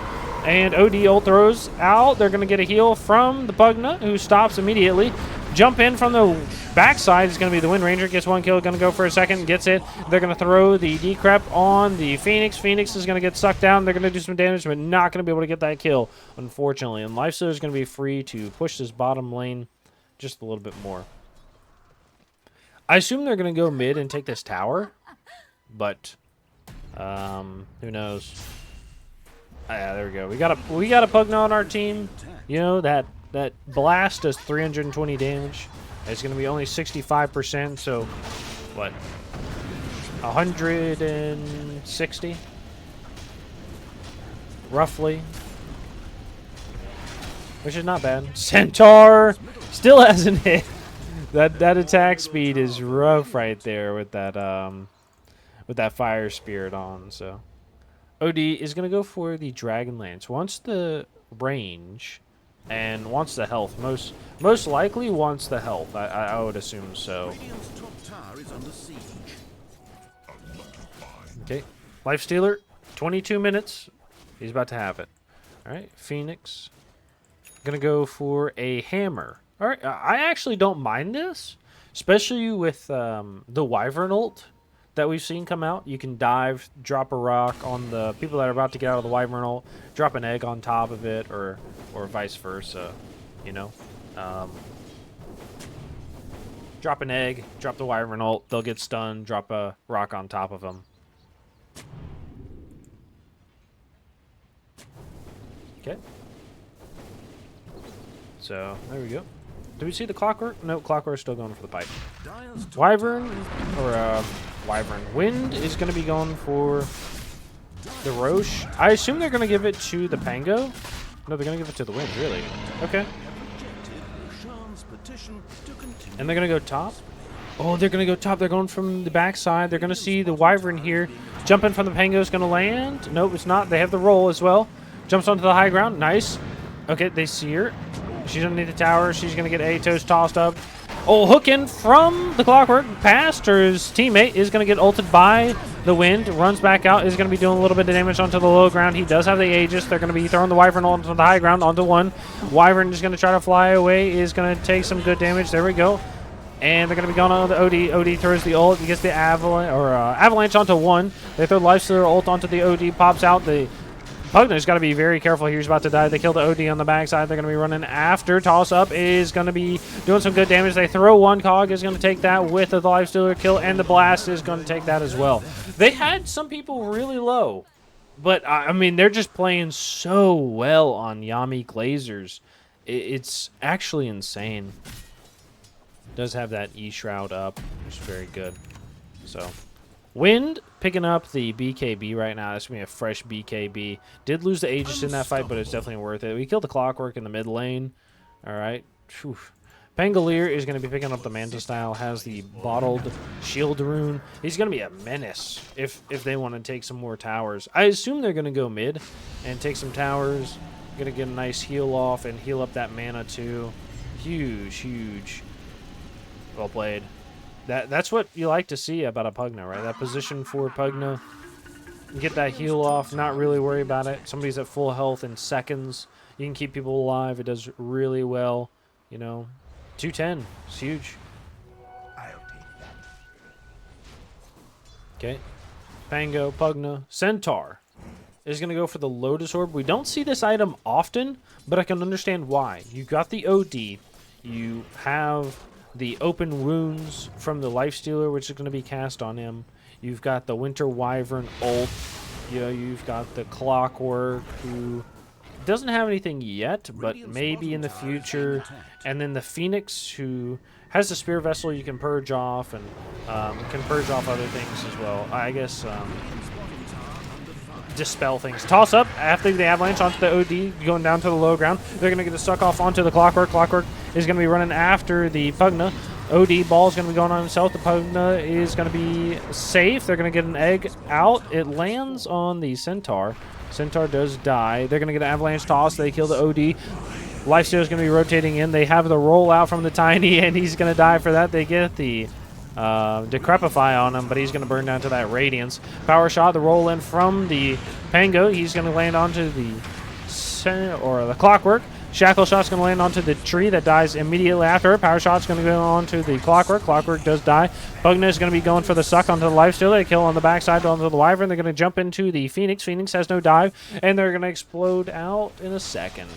And OD ult throws out. They're going to get a heal from the Pugna, who stops immediately. Jump in from the backside is going to be the Wind Ranger. Gets 1 kill. Going to go for a second. Gets it. They're going to throw the decrep on the Phoenix. Phoenix is going to get sucked down. They're going to do some damage, but not going to be able to get that kill, unfortunately. And Lifestealer is going to be free to push this bottom lane just a little bit more. I assume they're going to go mid and take this tower, but who knows? Yeah, there we go. We got a Pugna on our team. You know, that blast does 320 damage. It's going to be only 65%, so what? 160 roughly, which is not bad. Centaur still hasn't hit. That attack speed is rough right there with that Fire Spirit on. So OD is gonna go for the Dragon Lance. Wants the range and wants the health. Most likely wants the health. I would assume so. Okay, Lifestealer, 22 minutes. He's about to have it. All right, Phoenix gonna go for a hammer. All right, I actually don't mind this, especially with the Wyvern ult that we've seen come out. You can dive, drop a rock on the people that are about to get out of the Wyvern ult, drop an egg on top of it, or vice versa, you know. Drop an egg, drop the Wyvern ult, they'll get stunned, drop a rock on top of them. Okay. So, there we go. Do we see the Clockwork? No, Clockwork's still going for the pipe. Wyvern, or Wyvern. Wind is going to be going for the Roche. I assume they're going to give it to the Pango. No, they're going to give it to the Wind, really. Okay. And they're going to go top. Oh, they're going to go top. They're going from the backside. They're going to see the Wyvern here. Jumping from the Pango is going to land. Nope, it's not. They have the roll as well. Jumps onto the high ground. Nice. Okay, they see her. She's underneath the tower. She's going to get Atos tossed up. Oh, hook in from the Clockwork. Past her teammate is going to get ulted by the Wind. Runs back out. Is going to be doing a little bit of damage onto the low ground. He does have the Aegis. They're going to be throwing the Wyvern onto the high ground onto 1. Wyvern is going to try to fly away. Is going to take some good damage. There we go. And they're going to be going on the OD. OD throws the ult. He gets the Avalanche onto 1. They throw Lifestealer ult onto the OD. Pops out. The Pugna's got to be very careful here. He's about to die. They kill the OD on the backside. They're going to be running after. Toss up is going to be doing some good damage. They throw one. Cog is going to take that with the Lifestealer kill, and the Blast is going to take that as well. They had some people really low, but I mean, they're just playing so well on Yami Glazers. It's actually insane. Does have that E-Shroud up, which is very good. So, Wind picking up the BKB right now. That's going to be a fresh BKB. Did lose the Aegis in that fight, but it's definitely worth it. We killed the Clockwork in the mid lane. All right. Whew. Pangolier is going to be picking up the Manta Style. Has the bottled shield rune. He's going to be a menace if they want to take some more towers. I assume they're going to go mid and take some towers. Going to get a nice heal off and heal up that mana too. Huge, huge. Well played. That's what you like to see about a Pugna, right? That position for Pugna. Get that heal off, not really worry about it. Somebody's at full health in seconds. You can keep people alive. It does really well. You know, 210. It's huge. I'll take that. Okay. Pango, Pugna, Centaur is going to go for the Lotus Orb. We don't see this item often, but I can understand why. You got the OD. You have the open wounds from the Lifestealer, which is going to be cast on him. You've got the Winter Wyvern ult. You know, you've got the Clockwork, who doesn't have anything yet, but maybe in the future. And then the Phoenix, who has the Spear Vessel you can purge off, and can purge off other things as well. I guess dispel things. Toss up after the avalanche onto the OD, going down to the low ground. They're going to get a suck off onto the Clockwork. Clockwork is going to be running after the Pugna. OD ball is going to be going on himself. The Pugna is going to be safe. They're going to get an egg out. It lands on the Centaur. Centaur does die. They're going to get an avalanche toss. They kill the OD. Lifesteal is going to be rotating in. They have the roll out from the Tiny, and he's going to die for that. They get the Decrepify on him, but he's going to burn down to that Radiance. Power Shot, the roll in from the Pango. He's going to land onto the Clockwork. Shackle Shot's going to land onto the tree that dies immediately after. Power Shot's going to go onto the Clockwork. Clockwork does die. Pugna is going to be going for the suck onto the Lifestealer. They kill on the backside onto the Wyvern. They're going to jump into the Phoenix. Phoenix has no dive, and they're going to explode out in a second.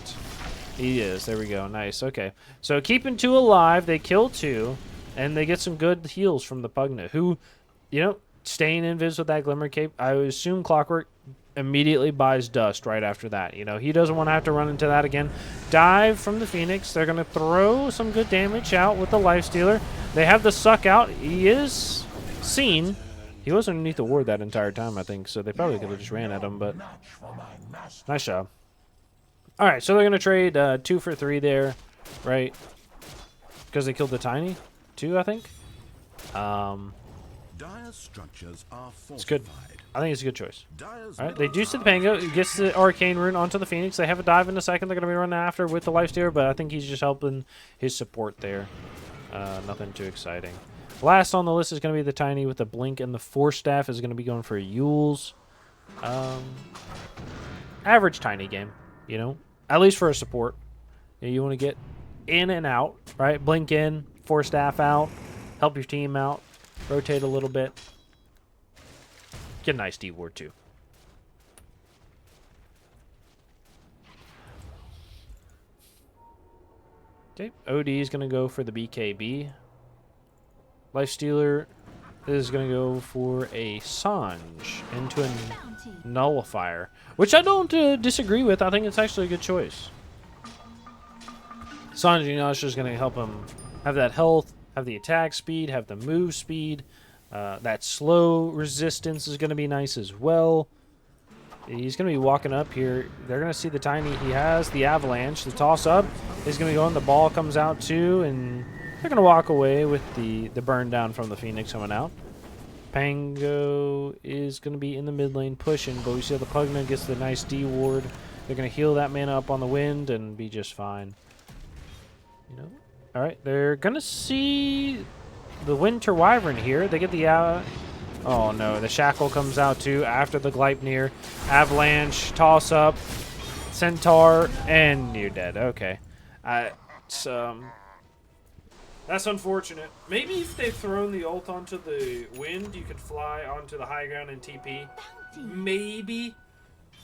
He is. There we go. Nice. Okay. So keeping 2 alive. They kill 2. And they get some good heals from the Pugna, who, you know, staying invis with that Glimmer Cape. I would assume Clockwork immediately buys Dust right after that. You know, he doesn't want to have to run into that again. Dive from the Phoenix. They're going to throw some good damage out with the Lifestealer. They have the suck out. He is seen. He was underneath the ward that entire time, I think, so they probably could have just ran at him, but nice job. All right, so they're going to trade 2 for 3 there, right? Because they killed the Tiny. 2, I think. Dire structures are It's good. fortified. I think it's a good choice. Dire's All right, they juice to the Pango. He gets the Arcane Rune onto the Phoenix. They have a dive in a second. They're going to be running after with the Lifestealer, but I think he's just helping his support there. Nothing too exciting. Last on the list is going to be the Tiny with the Blink, and the Force Staff is going to be going for Yules. Average Tiny game, you know, at least for a support. You want to get in and out, right? Blink in, Force Staff out, help your team out, rotate a little bit. Get a nice D-ward too. Okay, OD is going to go for the BKB. Lifestealer is going to go for a Sange into a Nullifier, which I don't disagree with. I think it's actually a good choice. Sange, you know, is just going to help him have that health, have the attack speed, have the move speed. That slow resistance is going to be nice as well. He's going to be walking up here. They're going to see the Tiny. He has the Avalanche. The toss-up is going to go in. The ball comes out too, and they're going to walk away with the burn down from the Phoenix coming out. Pango is going to be in the mid lane pushing, but we see how the Pugna gets the nice D-ward. They're going to heal that mana up on the wind and be just fine. You know, all right, they're going to see the Winter Wyvern here. They get the oh no, the Shackle comes out too after the Gleipnir. Avalanche, toss up, Centaur, and you're dead. Okay. That's unfortunate. Maybe if they've thrown the ult onto the wind, you could fly onto the high ground and TP. Maybe.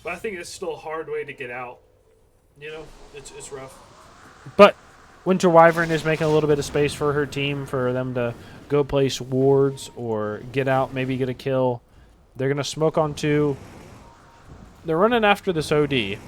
But I think it's still a hard way to get out. You know, it's rough. But Winter Wyvern is making a little bit of space for her team for them to go place wards or get out, maybe get a kill. They're going to smoke on 2. They're running after this OD.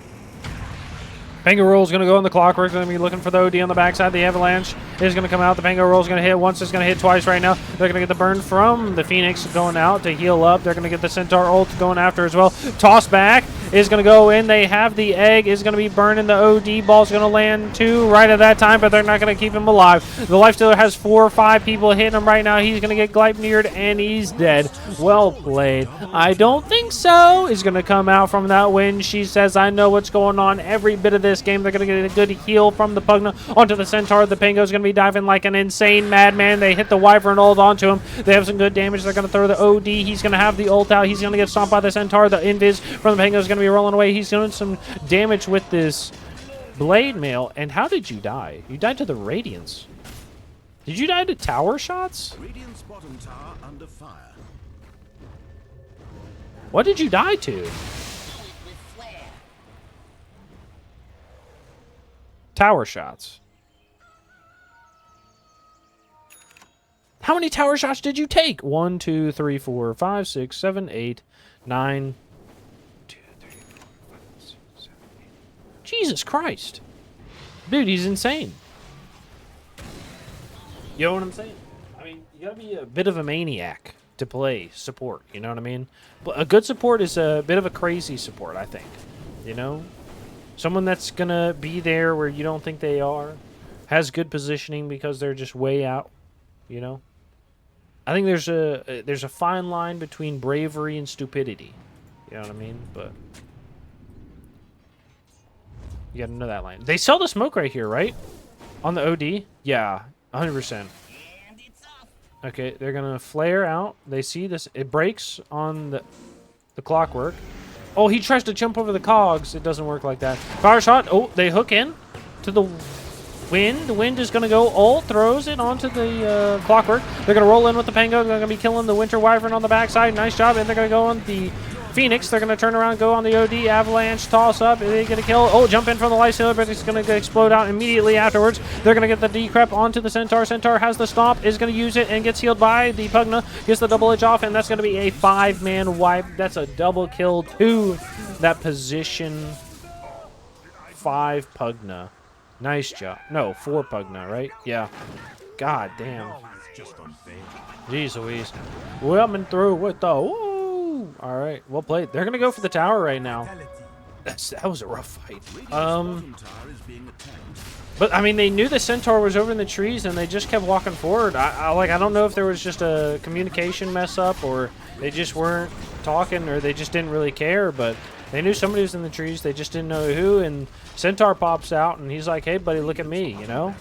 Pango Roll's going to go on the clockwork. They're going to be looking for the OD on the backside. The Avalanche is going to come out. The Pango Roll's going to hit once. It's going to hit twice right now. They're going to get the burn from the Phoenix going out to heal up. They're going to get the Centaur ult going after as well. Toss back is going to go in. They have the egg. Is going to be burning. The OD ball's going to land 2 right at that time, but they're not going to keep him alive. The Lifestealer has 4 or 5 people hitting him right now. He's going to get Gleipnired, and he's dead. Well played. I don't think so. Is going to come out from that win. She says, I know what's going on every bit of this game. They're going to get a good heal from the Pugna onto the Centaur. The Pango's going to be diving like an insane madman. They hit the Wyvern ult onto him. They have some good damage. They're going to throw the OD. He's going to have the ult out. He's going to get stomped by the Centaur. The Invis from the Pango is going to be rolling away. He's doing some damage with this Blade Mail. And how did you die? You died to the Radiance. Did you die to tower shots? Radiant's bottom tower under fire. What did you die to? Tower shots. How many tower shots did you take? 1, 2, 3, 4, 5, 6, 7, 8, 9. 2, 3, 4, 5, 6, 7, 8. Jesus Christ. Dude, he's insane. You know what I'm saying? I mean, you gotta be a bit of a maniac to play support, you know what I mean? But a good support is a bit of a crazy support, I think. You know? Someone that's going to be there where you don't think they are. Has good positioning because they're just way out, you know? I think there's a fine line between bravery and stupidity. You know what I mean? But you got to know that line. They sell the smoke right here, right? On the OD? Yeah, 100%. Okay, they're going to flare out. They see this. It breaks on the clockwork. Oh, he tries to jump over the cogs. It doesn't work like that. Fire shot. Oh, they hook in to the wind. The wind is going to go ult, throws it onto the clockwork. They're going to roll in with the Pango. They're going to be killing the Winter Wyvern on the backside. Nice job. And they're going to go on the Phoenix. They're going to turn around and go on the OD. Avalanche, toss up. They're going to kill. Oh, jump in from the Lifestealer, but it's going to explode out immediately afterwards. They're going to get the decrep onto the Centaur. Centaur has the stomp, is going to use it, and gets healed by the Pugna. Gets the double edge off, and that's going to be a 5-man wipe. That's a double kill to that position 5 Pugna. Nice job. No, 4 Pugna, right? Yeah. God damn. Jeez Louise. Coming through with the woo. All right, well played. They're gonna go for the tower right now. That was a rough fight. But I mean, they knew the Centaur was over in the trees, and they just kept walking forward. I don't know if there was just a communication mess up, or they just weren't talking, or they just didn't really care. But they knew somebody was in the trees. They just didn't know who. And Centaur pops out, and he's like, "Hey, buddy, look at me." You know,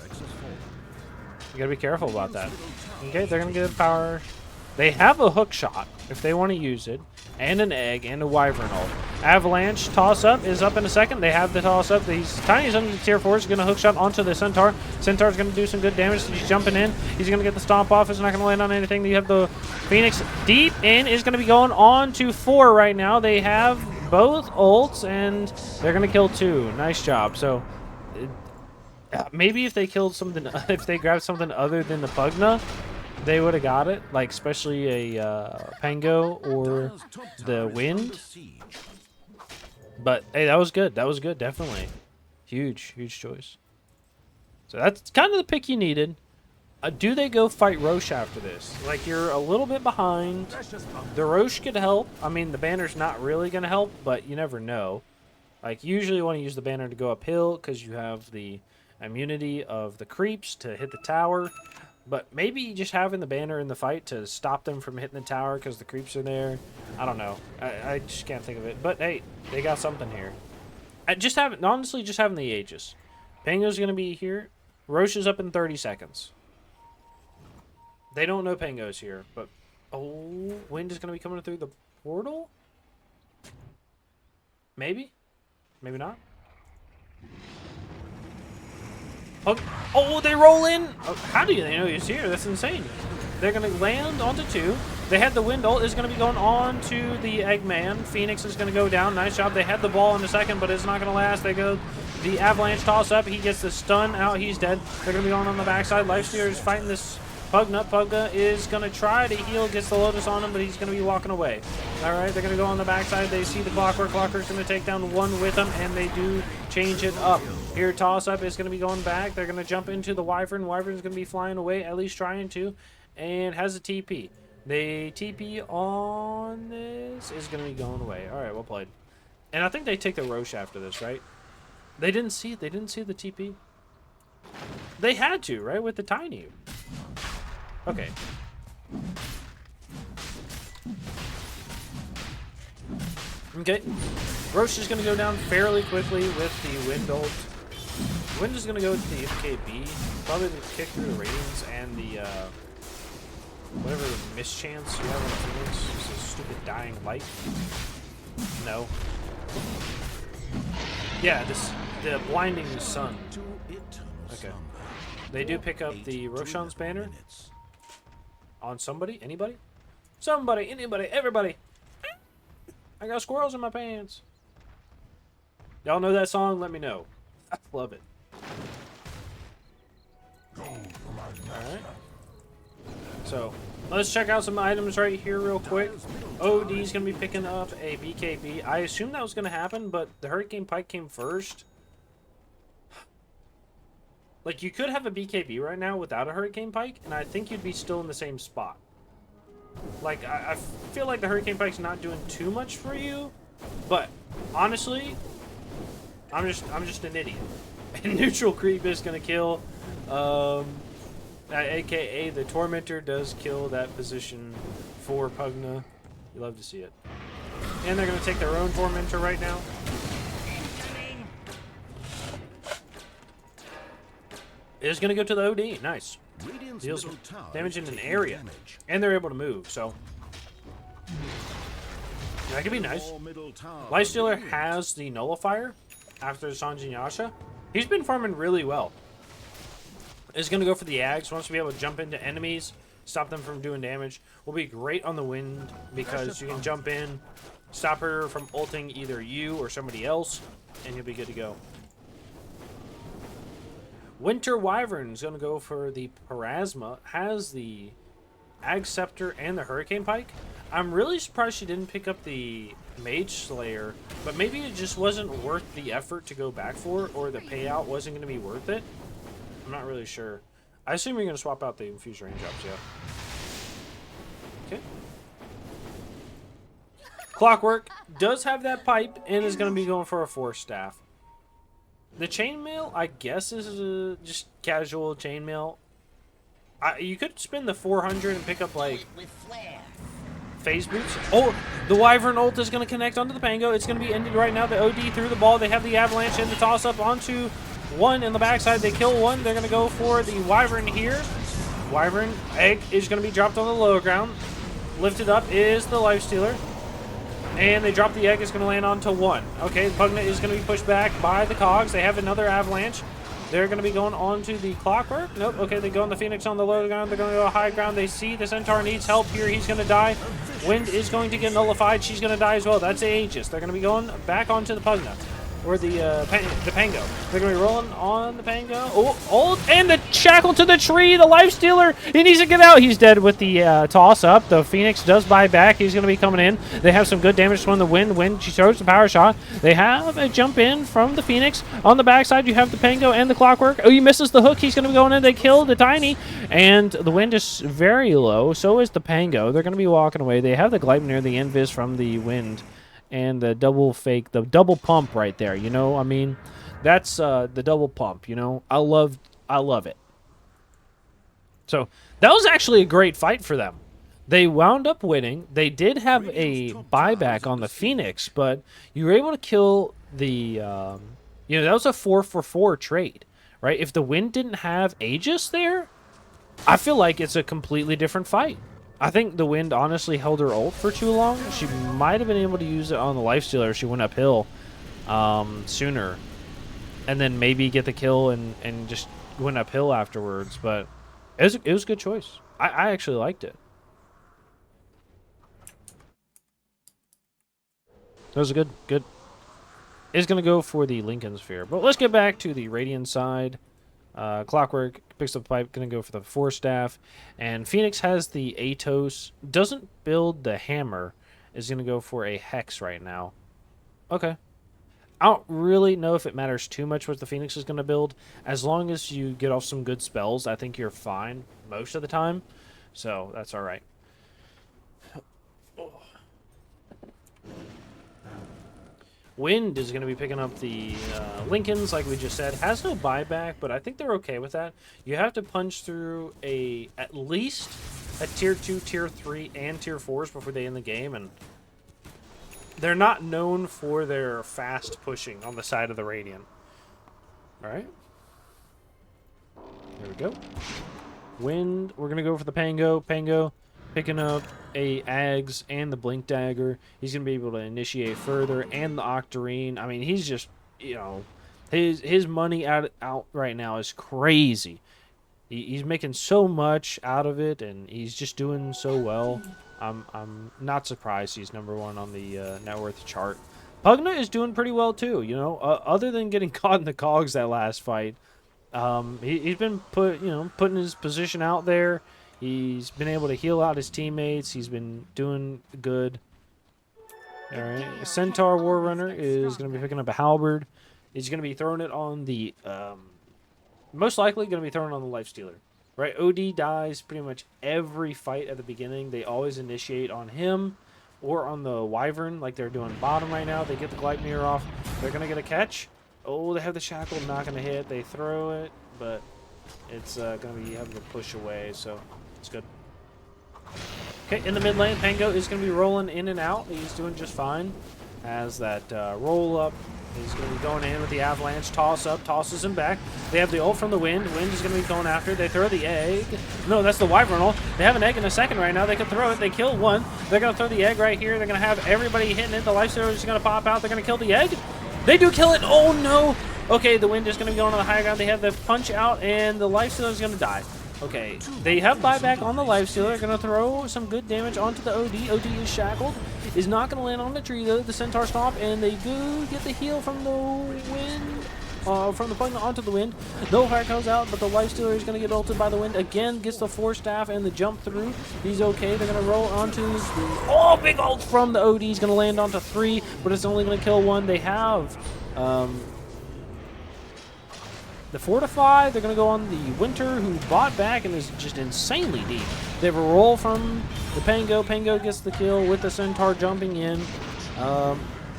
you gotta be careful about that. Okay, they're gonna get a power. They have a hook shot if they want to use it, and an egg, and a Wyvern ult. Avalanche toss-up is up in a second. They have the toss-up. He's Tiny's under the tier 4. He's going to hook shot onto the Centaur. Centaur's going to do some good damage. He's jumping in. He's going to get the stomp off. It's not going to land on anything. You have the Phoenix deep in. Is going to be going on to 4 right now. They have both ults, and they're going to kill 2. Nice job. So maybe if they killed something, if they grabbed something other than the Pugna, they would have got it, like especially a Pango or the Wind. But hey, that was good. That was good, definitely. Huge choice. So that's kind of the pick you needed. Do they go fight Roche after this? Like, you're a little bit behind. The Roche could help. I mean, the banner's not really going to help, but you never know. Like, you usually want to use the banner to go uphill because you have the immunity of the creeps to hit the tower. But maybe just having the banner in the fight to stop them from hitting the tower because the creeps are there. I don't know. I just can't think of it. But hey, they got something here. Honestly, just having the Aegis. Pango's going to be here. Roche is up in 30 seconds. They don't know Pango's here, but oh, Wind is going to be coming through the portal? Maybe? Maybe not? Oh, they roll in. Oh, how do they know he's here? That's insane. They're going to land onto 2. They had the wind ult. Is going to be going on to the Eggman. Phoenix is going to go down. Nice job. They had the ball in a second, but it's not going to last. They go the avalanche toss up. He gets the stun out. He's dead. They're going to be going on the backside. Lifestealer is fighting this Pugna. Pugna is going to try to heal. Gets the Lotus on him, but he's going to be walking away. All right, they're going to go on the backside. They see the Clockwork. Clockwork's going to take down 1 with them, and they do change it up. Here, toss up is going to be going back. They're going to jump into the Wyvern. Wyvern's going to be flying away, at least trying to, and has a TP. The TP on this is going to be going away. All right, well played. And I think they take the Roche after this, right? They didn't see it. They didn't see the TP. They had to, right, with the Tiny. Okay. Okay. Roche is going to go down fairly quickly with the Wind ult. Wind is going to go to the MKB. Probably to kick through the ratings and the, whatever mischance you have on the Phoenix. Just a stupid dying light. No. Yeah, the blinding sun. Okay. They do pick up the Roshan's banner on somebody. Anybody? Somebody, anybody, everybody. I got squirrels in my pants. Y'all know that song? Let me know. I love it. Alright. So, let's check out some items right here real quick. OD's going to be picking up a BKB. I assumed that was going to happen, but the Hurricane Pike came first. Like, you could have a BKB right now without a Hurricane Pike, and I think you'd be still in the same spot. Like, I feel like the Hurricane Pike's not doing too much for you, but honestly, I'm just an idiot. And neutral creep is gonna kill, aka the Tormentor does kill that position for Pugna. You love to see it. And they're gonna take their own Tormentor right now. It's gonna go to the OD. Nice. Deals damage in an area, and they're able to move, so that could be nice. Lifestealer has the Nullifier after Sanjin Yasha. He's been farming really well. Is going to go for the Ags. Wants to be able to jump into enemies, stop them from doing damage. Will be great on the wind because you can jump in, stop her from ulting either you or somebody else, and you'll be good to go. Winter Wyvern's going to go for the Parasma, has the Ag Scepter and the Hurricane Pike. I'm really surprised she didn't pick up the Mage Slayer, but maybe it just wasn't worth the effort to go back for, or the payout wasn't going to be worth it. I'm not really sure. I assume you're going to swap out the Infused Raindrops, yeah. Okay. Clockwork does have that pipe and is going to be going for a Force Staff. The chainmail, I guess, is just casual chainmail. You could spend the 400 and pick up, like, phase boots. Oh, the Wyvern ult is going to connect onto the Pango. It's going to be ended right now. The OD threw the ball. They have the Avalanche and the toss-up onto 1 in the backside. They kill 1. They're going to go for the Wyvern here. Wyvern egg is going to be dropped on the lower ground. Lifted up is the Lifestealer. And they drop the egg. It's going to land onto 1. Okay, the Pugna is going to be pushed back by the Cogs. They have another Avalanche. They're going to be going on to the Clockwork. Nope. Okay, they go on the Phoenix on the low ground. They're going to go high ground. They see the Centaur needs help here. He's going to die. Wind is going to get nullified. She's going to die as well. That's Aegis. They're going to be going back onto the Pugna. Or the Pango. They're going to be rolling on the Pango. Oh, and the shackle to the tree. The Lifestealer. He needs to get out. He's dead with the toss-up. The Phoenix does buy back. He's going to be coming in. They have some good damage from the wind. Wind, she throws the power shot. They have a jump in from the Phoenix. On the backside, you have the Pango and the Clockwork. Oh, he misses the hook. He's going to be going in. They kill the Tiny. And the wind is very low. So is the Pango. They're going to be walking away. They have the Gleipnir, the Invis from the wind. And the double fake, the double pump right there, you know, I mean, that's the double pump, you know, I love it. So that was actually a great fight for them. They wound up winning. They did have a buyback on the Phoenix, but you were able to kill the, you know, that was a 4-for-4 trade, right? If the wind didn't have Aegis there, I feel like it's a completely different fight. I think the wind honestly held her ult for too long. She might have been able to use it on the Lifestealer if she went uphill sooner. And then maybe get the kill and just went uphill afterwards. But it was a good choice. I actually liked it. That was a good. It's going to go for the Lincoln Sphere. But let's get back to the Radiant side. Clockwork picks up the pipe, going to go for the Force Staff. And Phoenix has the Atos. Doesn't build the hammer. Is going to go for a Hex right now. Okay. I don't really know if it matters too much what the Phoenix is going to build. As long as you get off some good spells, I think you're fine most of the time. So that's all right. Wind is going to be picking up the Lincolns, like we just said. Has no buyback, but I think they're okay with that. You have to punch through at least a Tier 2, Tier 3, and Tier 4s before they end the game, and they're not known for their fast pushing on the side of the Radiant. Alright. There we go. Wind, we're going to go for the Pango. Pango picking up a Ags and the Blink Dagger. He's going to be able to initiate further, and the Octarine. I mean, he's just, you know, his money out right now is crazy. He's making so much out of it, and he's just doing so well. I'm not surprised he's number 1 on the net worth chart. Pugna is doing pretty well too, you know. Other than getting caught in the cogs that last fight, he's been putting his position out there. He's been able to heal out his teammates. He's been doing good. All right, Centaur Warrunner is going to be picking up a halberd. He's going to be throwing it on the most likely going to be throwing it on the Lifestealer. Right, OD dies pretty much every fight at the beginning. They always initiate on him or on the Wyvern, like they're doing bottom right now. They get the Glide Mirror off. They're going to get a catch. Oh, they have the Shackle, not going to hit. They throw it, but it's going to be having to push away, so it's good. Okay, in the mid lane, Pango is going to be rolling in and out. He's doing just fine. Has that roll up. He's going to be going in with the Avalanche. Toss up, tosses him back. They have the ult from the Wind. Wind is going to be going after it. They throw the egg. No, that's the Wyvern ult. They have an egg in a second right now. They can throw it. They kill one. They're going to throw the egg right here. They're going to have everybody hitting it. The Lifestealer is going to pop out. They're going to kill the egg. They do kill it. Oh, no. Okay, the Wind is going to be going on the high ground. They have the punch out, and the Lifestealer is going to die. Okay, they have buyback on the Lifestealer. They're going to throw some good damage onto the OD. OD is shackled. Is not going to land on the tree, though. The Centaur Stomp, and they do get the heal from the Wind. From the Pugna onto the Wind. No fire comes out, but the Lifestealer is going to get ulted by the Wind. Again, gets the Force Staff and the jump through. He's okay. They're going to roll onto the... Oh, big ult from the OD. He's going to land onto 3, but it's only going to kill 1. They have... the Fortify, they're going to go on the Winter, who bought back and is just insanely deep. They have a roll from the Pango. Pango gets the kill with the Centaur jumping in.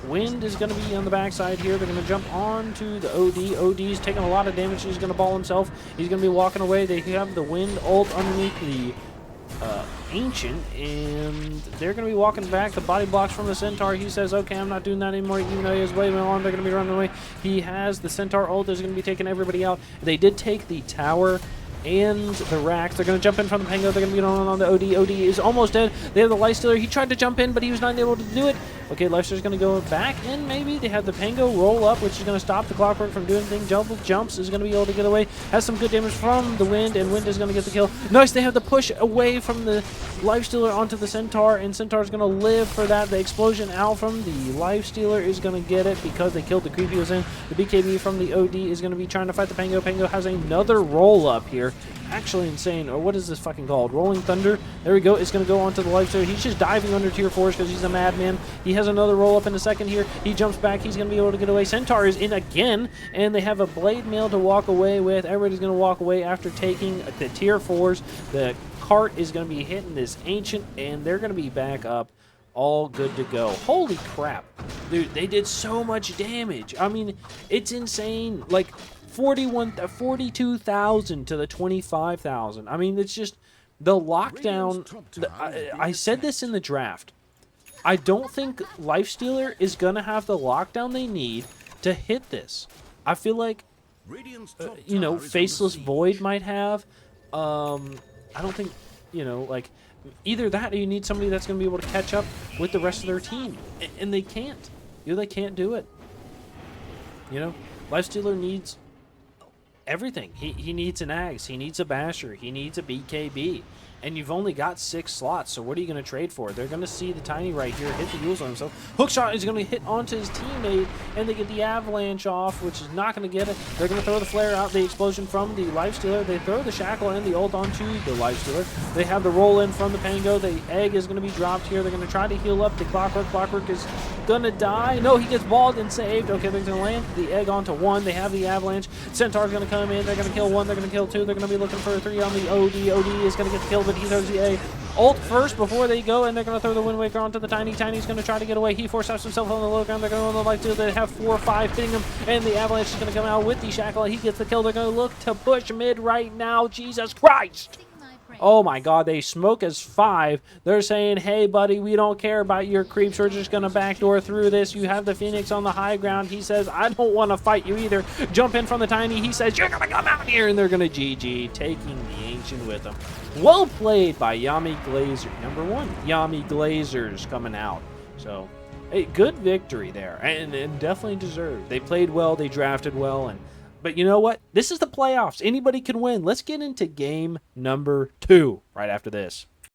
Wind is going to be on the backside here. They're going to jump onto the OD. OD's taking a lot of damage. He's going to ball himself. He's going to be walking away. They have the Wind ult underneath the Ancient, and they're going to be walking back. The body blocks from the Centaur. He says, okay, I'm not doing that anymore, even though he has way on. They're going to be running away. He has the Centaur ult. Is going to be taking everybody out. They did take the tower and the racks. They're going to jump in from the Pango. They're going to be on the OD. OD is almost dead. They have the Lifestealer. He tried to jump in, but he was not able to do it. Okay, Lifestealer's going to go back in, maybe. They have the Pango roll up, which is going to stop the Clockwork from doing anything. Jumps is going to be able to get away. Has some good damage from the Wind, and Wind is going to get the kill. Nice, they have the push away from the Lifestealer onto the Centaur, and Centaur's going to live for that. The explosion out from the Lifestealer is going to get it because they killed the creep he was in. The BKB from the OD is going to be trying to fight the Pango. Pango has another roll up here. Actually insane. Or what is this fucking called? Rolling Thunder. There we go. It's going to go onto the Lifestealer. He's just diving under tier 4s because he's a madman. He has another roll up in a second here. He jumps back. He's going to be able to get away. Centaur is in again, and they have a Blade Mail to walk away with. Everybody's going to walk away after taking the tier 4s. The cart is going to be hitting this Ancient, and they're going to be back up all good to go. Holy crap. Dude, they did so much damage. I mean, it's insane. Like, 42,000 to the 25,000. I mean, it's just the lockdown. I said this in the draft. I don't think Lifestealer is going to have the lockdown they need to hit this. I feel like, you know, Faceless Void might have. I don't think, you know, like, either that or you need somebody that's going to be able to catch up with the rest of their team. And they can't. You know, they can't do it. You know, Lifestealer needs everything. He needs an Axe. He needs a Basher. He needs a BKB. and you've only got 6 slots, so what are you going to trade for? They're going to see the Tiny right here hit the Yules on himself. Hookshot is going to hit onto his teammate, and they get the Avalanche off, which is not going to get it. They're going to throw the Flare out, the explosion from the Lifestealer. They throw the Shackle and the ult onto the Lifestealer. They have the roll in from the Pango. The Egg is going to be dropped here. They're going to try to heal up the Clockwork. Clockwork is going to die. No, he gets balled and saved. Okay, they're going to land the Egg onto 1. They have the Avalanche. Centaur's going to come in. They're going to kill 1. They're going to kill 2. They're going to be looking for a 3 on the OD. OD is going to get the kill, but he throws the A. Ult first before they go, and they're going to throw the Wind Waker onto the Tiny. Tiny's going to try to get away. He forces himself on the low ground. They're going to like to they have 4 or 5 hitting him, and the Avalanche is going to come out with the Shackle, and he gets the kill. They're going to look to push mid right now. Jesus Christ! Oh my god, they smoke as 5. They're saying, hey buddy, we don't care about your creeps. We're just going to backdoor through this. You have the Phoenix on the high ground. He says, I don't want to fight you either. Jump in from the Tiny. He says, you're going to come out here. And they're going to GG, taking the Ancient with them. Well played by Yami Glazer. Number 1, Yami Glazers coming out. So, a good victory there. And definitely deserved. They played well. They drafted well. But you know what? This is the playoffs. Anybody can win. Let's get into game number 2 right after this.